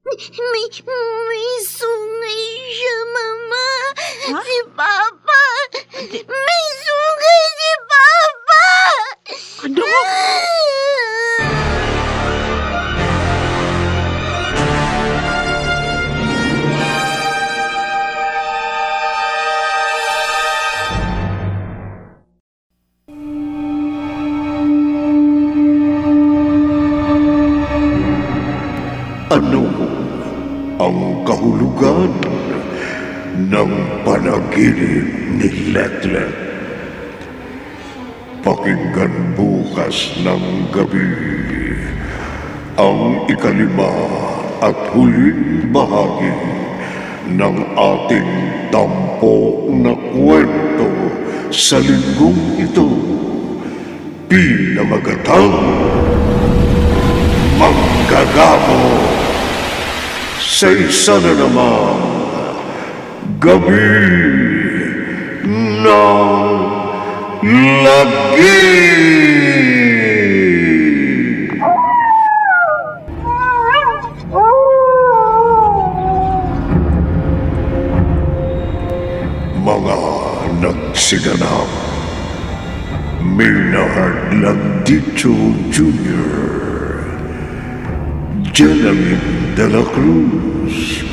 May sungay siya, Mama. Ha? Si Papa. May sungay si Papa. Ano? ano ang kahulugan ng panaginip ni Letlet. Pakinggan bukas ng gabi ang ikalima at huling bahagi ng ating tampok na kwento sa linggong ito. Pinamagatang Manggagamo sa isa na namang gabi ng lagi. Mga nagsiganap, Maynard Landito Jr., Jenaline de la Cruz,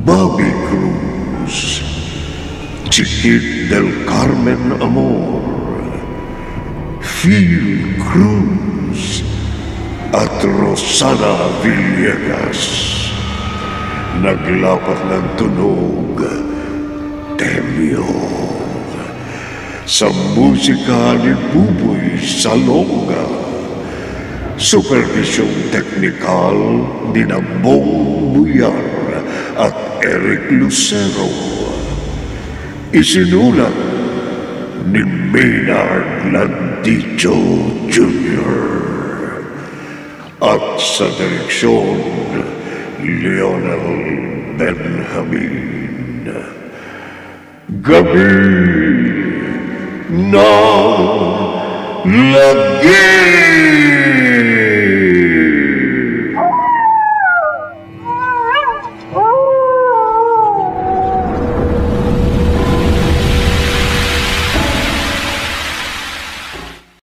Bobby Cruz, Chiquit del Carmen Amor, Phil Cruz, at Rosana Villegas. Naglapat ng tunog, Temyo. Sa musika ni Buboy Salonga, supervisyong teknikal ni Bong Buyar at Eric Lucero. Isinulat ni Maynard Landito Jr. At sa direksyon, Leonel Benjamin. Gabi ng Lagi!